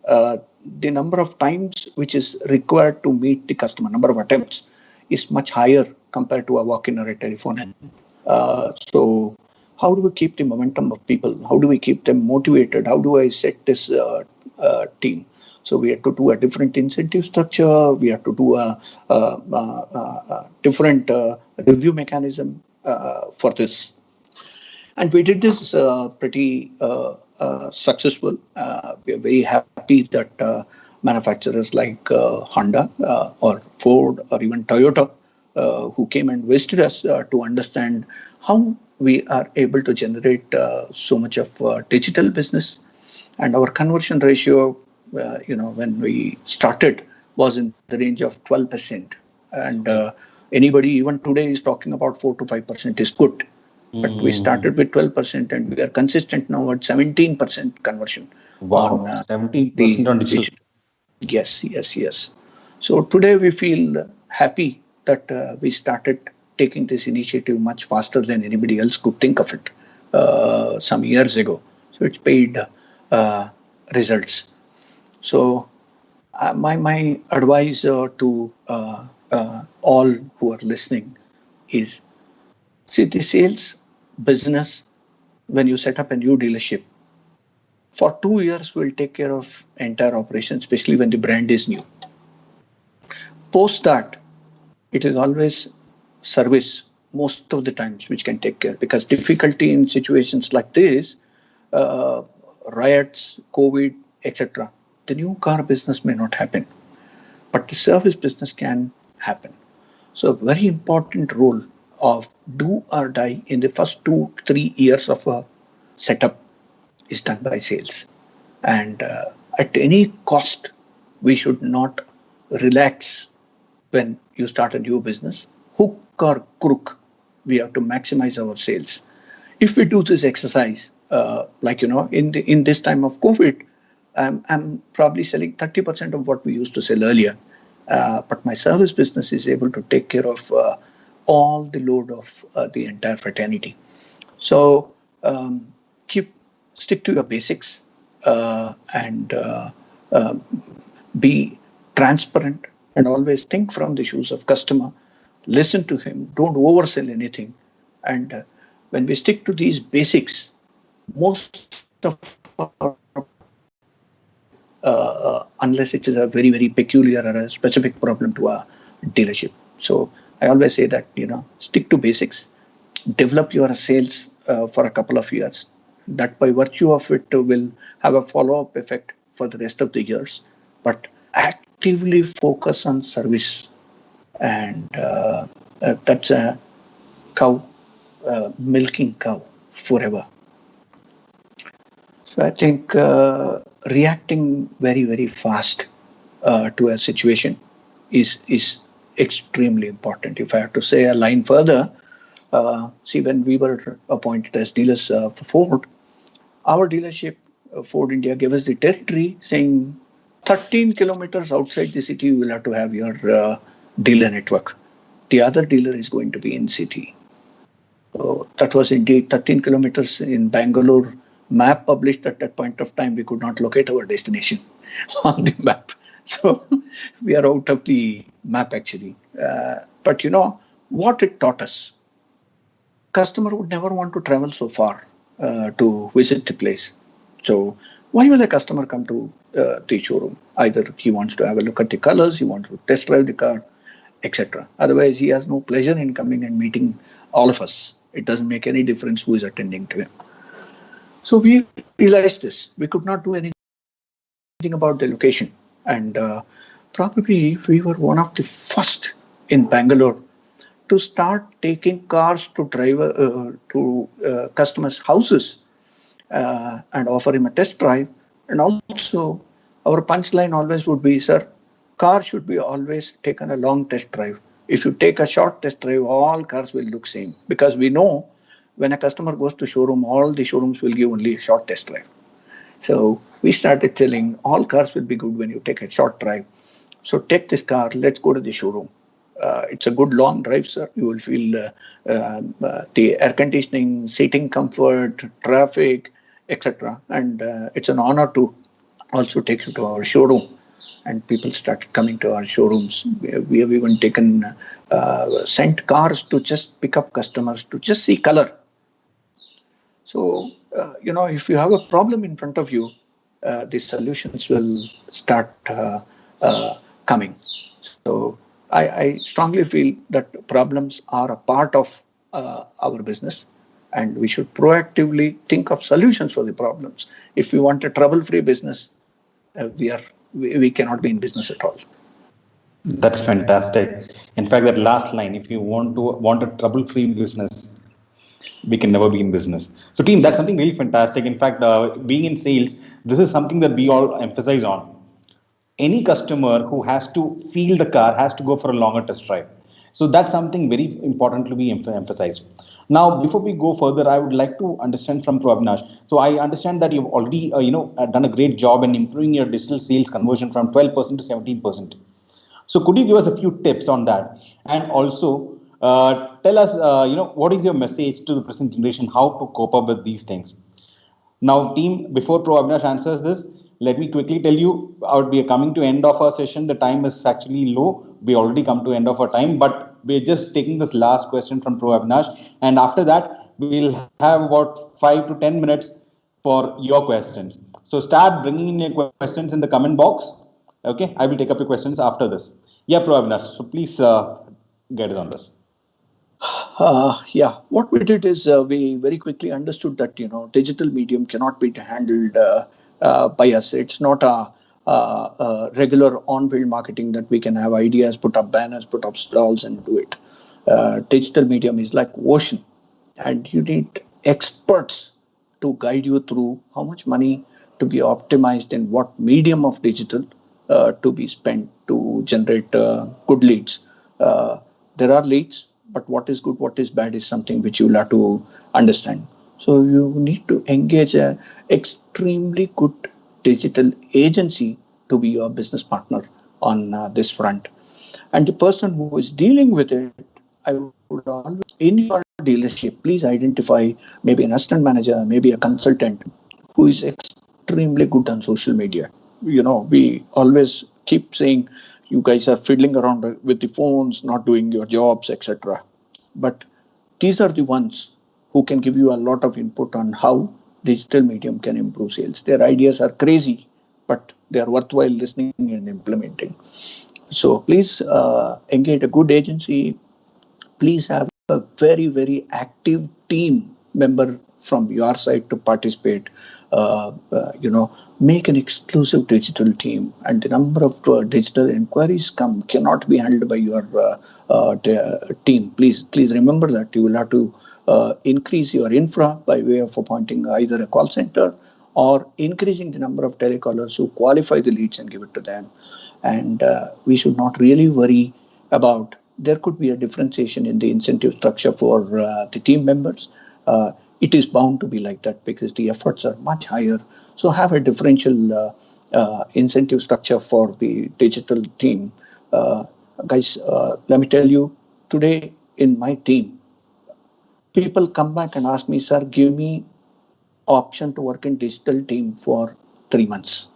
The number of times which is required to meet the customer, number of attempts, is much higher compared to a walk-in or a telephone. So how do we keep the momentum of people? How do we keep them motivated? How do I set this team? So we had to do a different incentive structure. We had to do a different review mechanism for this. And we did this pretty successful. We are very happy that manufacturers like Honda or Ford or even Toyota who came and visited us to understand how we are able to generate so much of digital business. And our conversion ratio, when we started, was in the range of 12%. And anybody, even today, is talking about 4 to 5% is good. But we started with 12%, and we are consistent now at 17% conversion on Wow, 17% the on digital. digital. Yes, yes, yes. So today we feel happy that we started taking this initiative much faster than anybody else could think of it some years ago. So it's paid uh, results. So my advice to all who are listening is, see, the sales business, when you set up a new dealership, for 2 years we'll take care of entire operation, especially when the brand is new. Post that, it is always service most of the times which can take care, because difficulty in situations like this, uh, riots, COVID, etc., the new car business may not happen, but the service business can happen. So, a very important role of do or die in the first 2 3 years of a setup is done by sales. And at any cost, we should not relax when you start a new business. Hook or crook, we have to maximize our sales. If we do this exercise, in this time of COVID, I'm probably selling 30% of what we used to sell earlier. But my service business is able to take care of all the load of the entire fraternity. So keep stick to your basics and be transparent, and always think from the shoes of customer. Listen to him. Don't oversell anything. And when we stick to these basics, most of our problems will go away, unless it is a very, very peculiar or a specific problem to a dealership. So I always say that, stick to basics, develop your sales for a couple of years. That by virtue of it will have a follow-up effect for the rest of the years. But actively focus on service, and that's a cow, milking cow forever. So I think reacting very, very fast to a situation is extremely important. If I have to say a line further, see, when we were appointed as dealers for Ford, our dealership, Ford India, gave us the territory, saying 13 kilometers outside the city, you will have to have your dealer network. The other dealer is going to be in city. So that was indeed 13 kilometers in Bangalore. Map published at that point of time, we could not locate our destination on the map. So we are out of the map actually. But what it taught us, customer would never want to travel so far to visit the place. So why will a customer come to the showroom? Either he wants to have a look at the colors, he wants to test drive the car, etc. Otherwise, he has no pleasure in coming and meeting all of us. It doesn't make any difference who is attending to him. So we realized this. We could not do anything about the location. And probably we were one of the first in Bangalore to start taking cars to customers' houses and offer him a test drive. And also, our punchline always would be, sir, car should be always taken a long test drive. If you take a short test drive, all cars will look same, because we know when a customer goes to showroom, all the showrooms will give only a short test drive. So we started telling all cars will be good when you take a short drive. So take this car, let's go to the showroom. It's a good long drive, sir. You will feel the air conditioning, seating comfort, traffic, etc. And it's an honor to also take you to our showroom. And people started coming to our showrooms. We have even sent cars to just pick up customers to just see color. So, if you have a problem in front of you, the solutions will start coming. So, I strongly feel that problems are a part of our business, and we should proactively think of solutions for the problems. If we want a trouble-free business, we are we cannot be in business at all. That's fantastic. In fact, that last line, if you want a trouble-free business, we can never be in business. So, team, that's something really fantastic. In fact, being in sales, this is something that we all emphasize on. Any customer who has to feel the car has to go for a longer test drive. So that's something very important to be emphasized. Now, before we go further, I would like to understand from Avinash. So I understand that you've already, done a great job in improving your digital sales conversion from 12% to 17%. So could you give us a few tips on that, and also tell us, what is your message to the present generation, how to cope up with these things? Now, team, before Pro Avinash answers this, let me quickly tell you, we are coming to end of our session. The time is actually low. We already come to end of our time, but we're just taking this last question from Pro Avinash, and after that, we'll have about 5 to 10 minutes for your questions. So start bringing in your questions in the comment box. Okay, I will take up your questions after this. Yeah, Pro Avinash. So please get us on this. Yeah, what we did is we very quickly understood that digital medium cannot be handled by us. It's not a regular on-field marketing that we can have ideas, put up banners, put up stalls, and do it. Digital medium is like ocean, and you need experts to guide you through how much money to be optimized in what medium of digital to be spent to generate good leads. There are leads, but what is good, what is bad is something which you'll have to understand. So you need to engage an extremely good digital agency to be your business partner on this front. And the person who is dealing with it, I would always, in your dealership, please identify maybe an assistant manager, maybe a consultant who is extremely good on social media. We always keep saying you guys are fiddling around with the phones, not doing your jobs, etc. But these are the ones who can give you a lot of input on how digital medium can improve sales. Their ideas are crazy, but they are worthwhile listening and implementing. So please engage a good agency. Please have a very, very active team member from your side to participate. Make an exclusive digital team, and the number of digital inquiries cannot be handled by your team. Please remember that you will have to increase your infra by way of appointing either a call center or increasing the number of telecallers who qualify the leads and give it to them. And we should not really worry about, there could be a differentiation in the incentive structure for the team members. It is bound to be like that because the efforts are much higher. So have a differential incentive structure for the digital team. Guys, let me tell you, today in my team, people come back and ask me, sir, give me option to work in digital team for 3 months.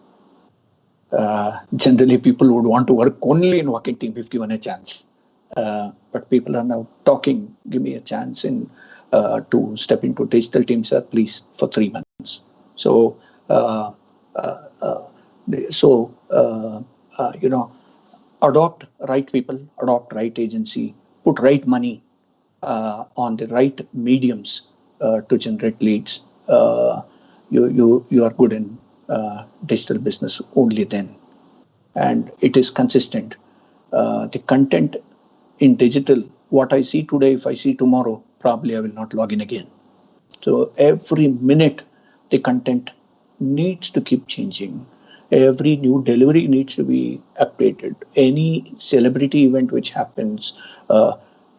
Generally, people would want to work only in working team if given a chance. But people are now talking, give me a chance to step into digital team, sir, please, for 3 months. So, uh, uh, uh, so adopt right people, adopt right agency, put right money on the right mediums to generate leads. You are good in digital business only then, and it is consistent. The content in digital, what I see today, if I see tomorrow, probably I will not log in again. So every minute, the content needs to keep changing. Every new delivery needs to be updated. Any celebrity event which happens,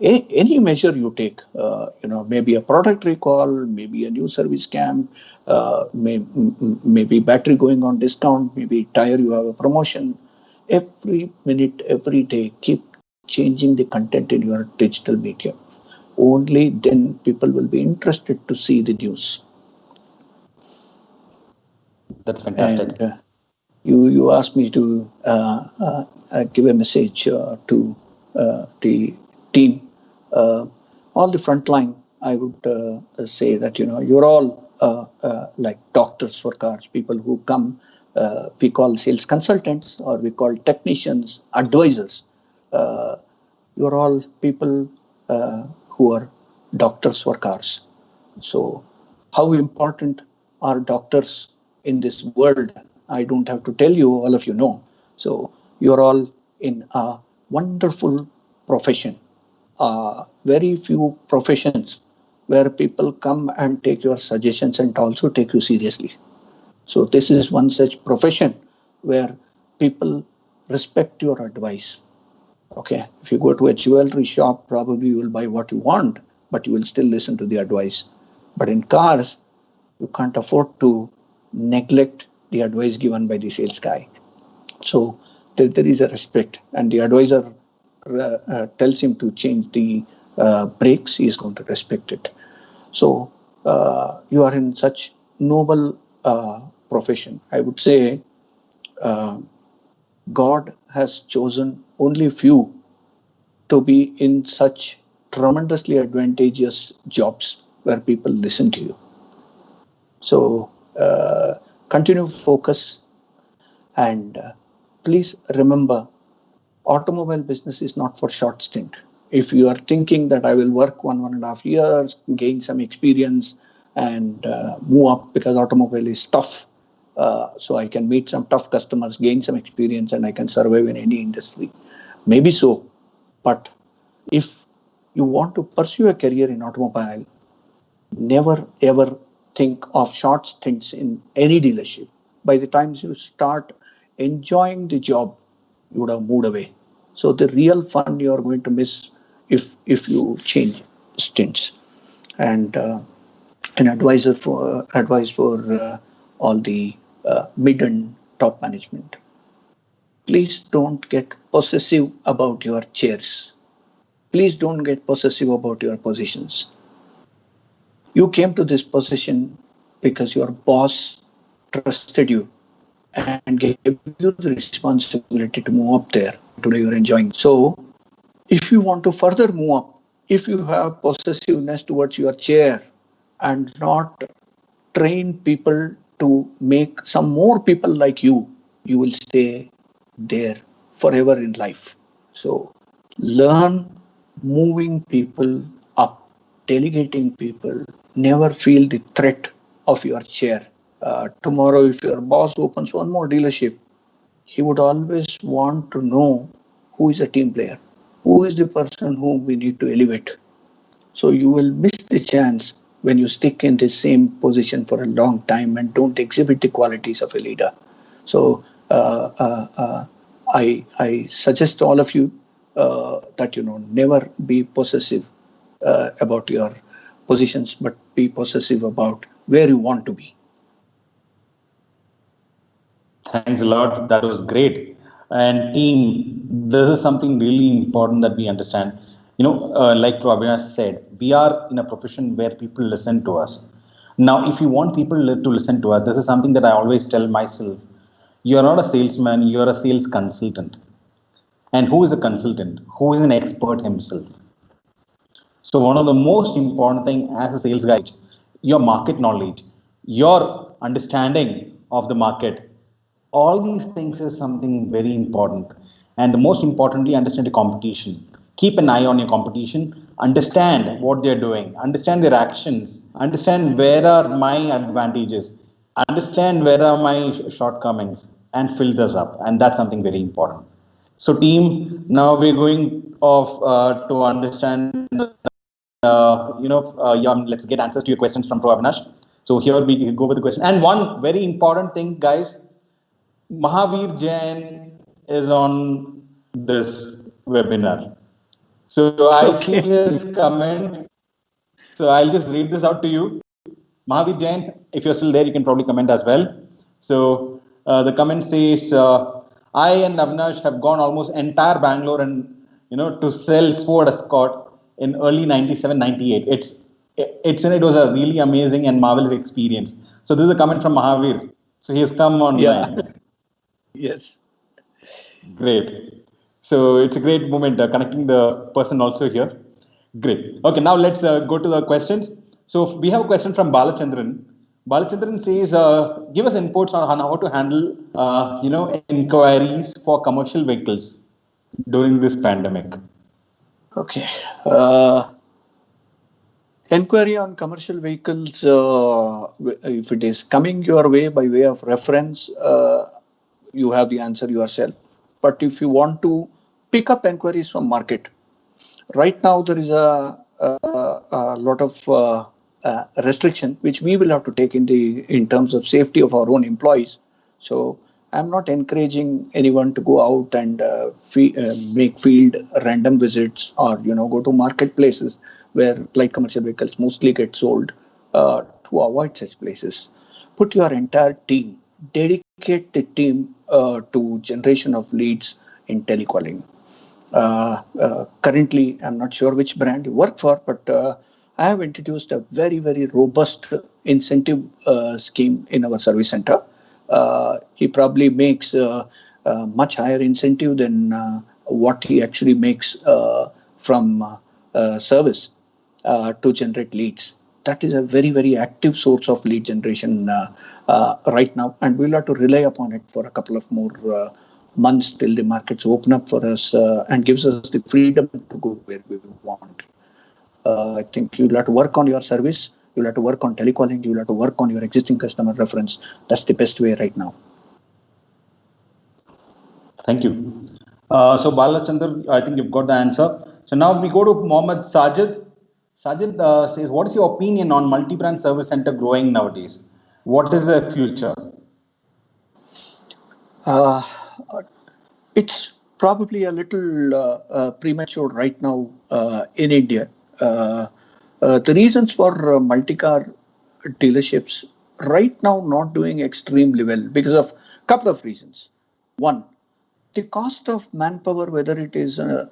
any measure you take, maybe a product recall, maybe a new service scam, maybe battery going on discount, maybe tire you have a promotion. Every minute, every day, keep changing the content in your digital media. Only then people will be interested to see the news. That's fantastic. And you asked me to give a message to the team, uh, all the frontline. I would say that you're all like doctors for cars, people who come. We call sales consultants, or we call technicians, advisors. Uh, you're all people who are doctors for cars. So, how important are doctors in this world? I don't have to tell you, all of you know. So you're all in a wonderful profession. Very few professions where people come and take your suggestions and also take you seriously. So this is one such profession where people respect your advice. Okay, if you go to a jewelry shop, probably you will buy what you want, but you will still listen to the advice. But in cars, you can't afford to neglect the advice given by the sales guy. So there is a respect, and the advisor tells him to change the brakes, he is going to respect it. So you are in such noble profession. I would say uh, God has chosen only few to be in such tremendously advantageous jobs where people listen to you. So continue focus, and please remember, automobile business is not for short stint. If you are thinking that I will work 1.5 years, gain some experience, and move up because automobile is tough, so I can meet some tough customers, gain some experience, and I can survive in any industry. Maybe so, but if you want to pursue a career in automobile, never ever think of short stints in any dealership. By the time you start enjoying the job, you would have moved away. So the real fun you are going to miss if you change stints. And an advisor for advice for all the mid and top management. Please don't get possessive about your chairs. Please don't get possessive about your positions. You came to this position because your boss trusted you and gave you the responsibility to move up there. And today you're enjoying. So, if you want to further move up, if you have possessiveness towards your chair and not train people to make some more people like you will stay there forever in life. So learn moving people up, delegating people, never feel the threat of your chair. Tomorrow, if your boss opens one more dealership, he would always want to know who is a team player, who is the person whom we need to elevate. So you will miss the chance when you stick in the same position for a long time and don't exhibit the qualities of a leader. So I suggest to all of you that never be possessive about your positions, but be possessive about where you want to be. Thanks a lot. That was great. And team, this is something really important that we understand. Like Avinash said, we are in a profession where people listen to us. Now, if you want people to listen to us, this is something that I always tell myself. You are not a salesman, you are a sales consultant. And who is a consultant? Who is an expert himself? So one of the most important thing as a sales guy, your market knowledge, your understanding of the market, all these things is something very important. And the most importantly, understand the competition. Keep an eye on your competition. Understand what they're doing. Understand their actions. Understand where are my advantages. Understand where are my shortcomings, and fill those up. And that's something very important. So, team, now we're going off to understand. Let's get answers to your questions from Pro Avinash. So here we go with the question. And one very important thing, guys, Mahavir Jain is on this webinar. So I see Okay. his comment. So I'll just read this out to you. Mahavir Jain, if you're still there, you can probably comment as well. So the comment says, I and Avinash have gone almost entire Bangalore and to sell Ford Escort in early 97, 98. It was a really amazing and marvelous experience. So this is a comment from Mahavir. So he has come Yeah. online. Yes. Great. So it's a great moment connecting the person also here. Great. Okay, now let's go to the questions. So we have a question from Balachandran. Balachandran says, give us inputs on how to handle, inquiries for commercial vehicles during this pandemic. Okay. Uh, Enquiry on commercial vehicles, if it is coming your way by way of reference, you have the answer yourself. But if you want to pick up enquiries from market, right now there is a lot of restriction which we will have to take in terms of safety of our own employees. So I'm not encouraging anyone to go out and make field random visits, or go to marketplaces where light commercial vehicles mostly get sold, to avoid such places. Put your entire team, dedicate the team to generation of leads in telecalling. Currently, I'm not sure which brand you work for, but I have introduced a very, very robust incentive scheme in our service center. He probably makes much higher incentive than what he actually makes from service to generate leads. That is a very, very active source of lead generation right now, and we'll have to rely upon it for a couple of more months till the markets open up for us and gives us the freedom to go where we want. I think you'll have to work on your service, you'll have to work on telecalling, you'll have to work on your existing customer reference. That's the best way right now. Thank you. So Balachandar, I think you've got the answer. So now we go to Mohammed Sajid. Sajid says, what is your opinion on multi-brand service center growing nowadays? What is the future? Uh, it's probably a little premature right now in India. The reasons for multi-car dealerships right now not doing extremely well because of a couple of reasons. One, the cost of manpower, whether it is a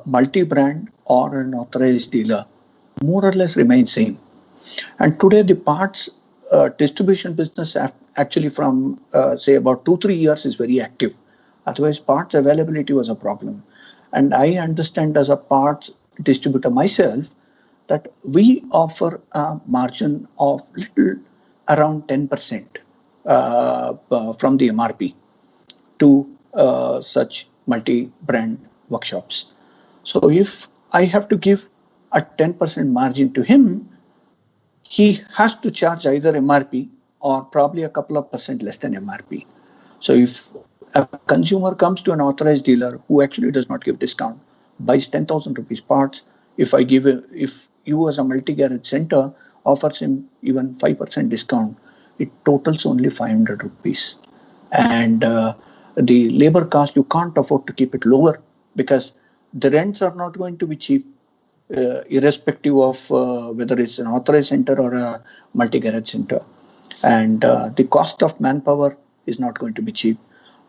multi-brand or an authorized dealer, more or less remains same. And today, the parts distribution business actually from say about 2-3 years is very active. Otherwise, parts availability was a problem. And I understand as a parts distributor myself that we offer a margin of little around 10% from the MRP to such multi-brand workshops. So if I have to give a 10% margin to him, he has to charge either MRP or probably a couple of percent less than MRP. So if a consumer comes to an authorized dealer who actually does not give discount, buys 10,000 rupees parts, if you as a multi-garage center offers him even 5% discount, it totals only 500 rupees. And the labor cost, you can't afford to keep it lower because the rents are not going to be cheap, irrespective of whether it's an authorized center or a multi-garage center. And the cost of manpower is not going to be cheap.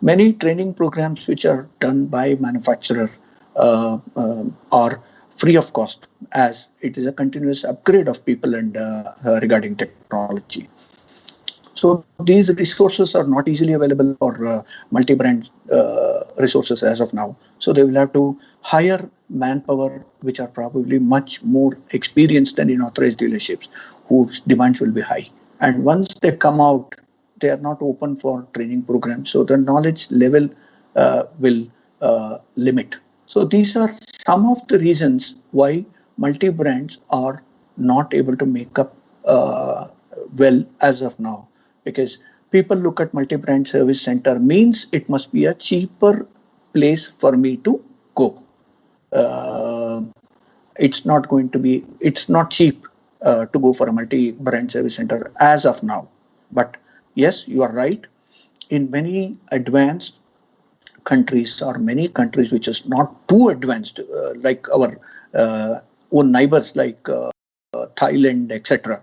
Many training programs which are done by manufacturer are free of cost, as it is a continuous upgrade of people and regarding technology. So these resources are not easily available for multi-brand resources as of now. So they will have to hire manpower, which are probably much more experienced than in authorized dealerships, whose demands will be high. And once they come out, they are not open for training programs. So the knowledge level will limit. So these are some of the reasons why multi-brands are not able to make up well as of now, because people look at multi-brand service center means it must be a cheaper place for me to go. Uh, it's not cheap to go for a multi-brand service center as of now. But yes, you are right. In many advanced countries or many countries which is not too advanced, like our own neighbors like Thailand, etc.,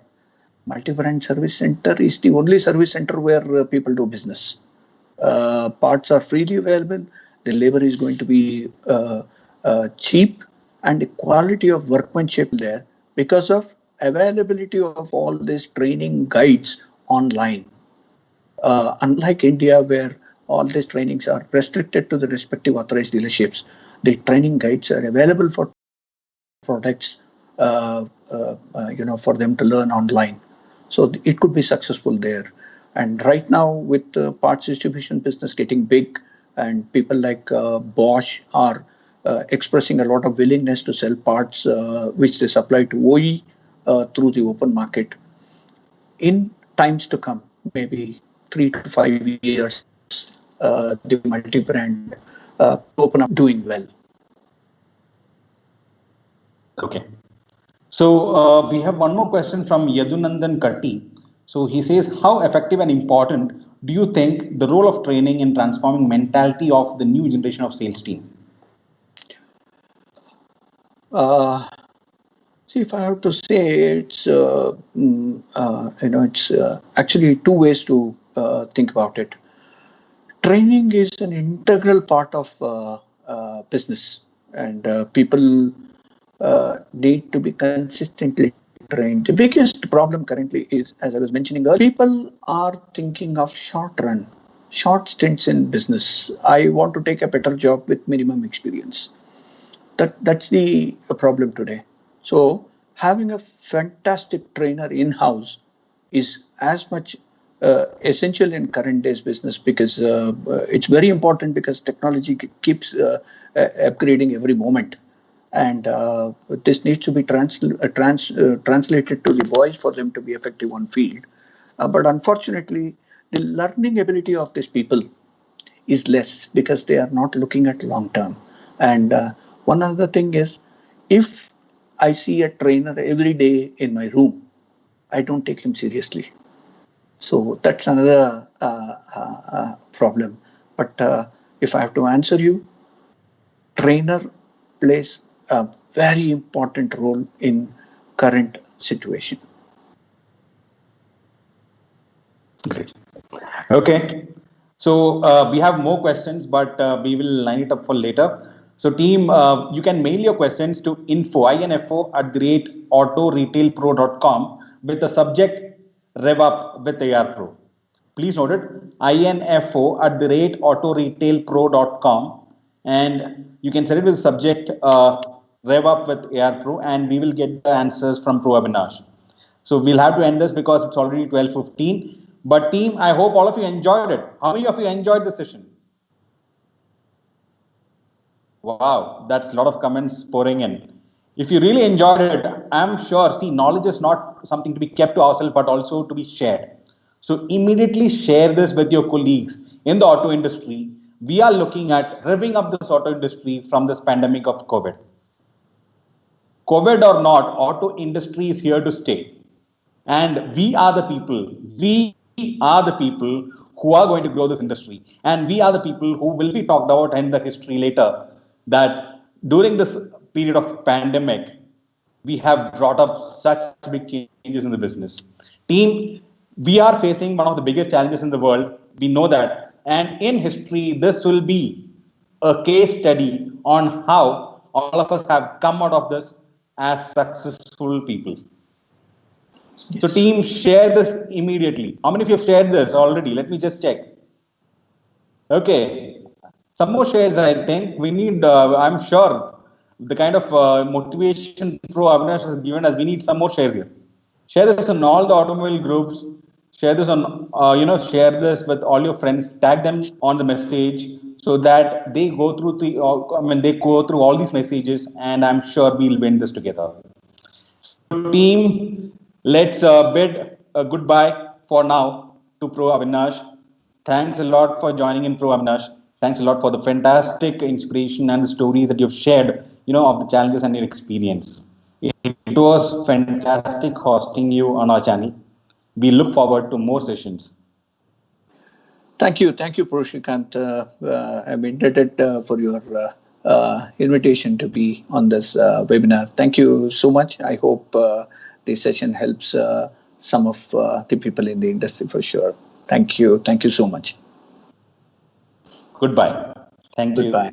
multi-brand service center is the only service center where people do business. Parts are freely available. The labor is going to be cheap, and the quality of workmanship there because of availability of all these training guides online. Unlike India, where all these trainings are restricted to the respective authorized dealerships, the training guides are available for products, for them to learn online. So it could be successful there. And right now, with the parts distribution business getting big, and people like Bosch are expressing a lot of willingness to sell parts which they supply to OE through the open market. In times to come, maybe 3 to 5 years, the multi-brand could open up doing well. Okay. So we have one more question from Yadunandan Katti. So he says, how effective and important do you think the role of training in transforming mentality of the new generation of sales team? See, if I have to say, it's actually two ways to think about it. Training is an integral part of business, and people need to be consistently trained. The biggest problem currently is, as I was mentioning earlier, people are thinking of short stints in business. I want to take a better job with minimum experience. That's the problem today. So having a fantastic trainer in house is as much essential in current days business, because it's very important, because technology keeps upgrading every moment, and this needs to be translated to the voice for them to be effective on field. But unfortunately, the learning ability of these people is less, because they are not looking at long term. And one other thing is, if I see a trainer every day in my room, I don't take him seriously. So that's another problem. But if I have to answer you, trainer plays a very important role in current situation. Great. Okay. So we have more questions, but we will line it up for later. So team, you can mail your questions to info @autoretailpro.com with the subject Rev Up with ARPRO. Please note it, info@autoretailpro.com, and you can set it with the subject Rev Up with ARPRO, and we will get the answers from Pro Avinash. So we'll have to end this because it's already 12:15. But team, I hope all of you enjoyed it. How many of you enjoyed the session? Wow, that's a lot of comments pouring in. If you really enjoyed it, I'm sure, see, knowledge is not something to be kept to ourselves, but also to be shared. So immediately share this with your colleagues in the auto industry. We are looking at revving up this auto industry from this pandemic of COVID. COVID or not, auto industry is here to stay. And we are the people who are going to grow this industry. And we are the people who will be talked about in the history later, that during this period of pandemic, we have brought up such big changes in the business. Team, we are facing one of the biggest challenges in the world. We know that. And in history, this will be a case study on how all of us have come out of this as successful people. So Yes. team, share this immediately. How many of you have shared this already? Let me just check. Okay. Some more shares, I think. We need, I'm sure, the kind of motivation Pro Avinash has given us, we need some more shares here. Share this on all the automobile groups. Share this on, share this with all your friends. Tag them on the message so that they go through they go through all these messages, and I'm sure we'll win this together. So team, let's bid a goodbye for now to Pro Avinash. Thanks a lot for joining in, Pro Avinash. Thanks a lot for the fantastic inspiration and the stories that you've shared, of the challenges and your experience. It was fantastic hosting you on our channel. We look forward to more sessions. Thank you, Purushikant. I'm indebted for your invitation to be on this webinar. Thank you so much. I hope this session helps some of the people in the industry for sure. Thank you so much. Goodbye. Thank you. Goodbye.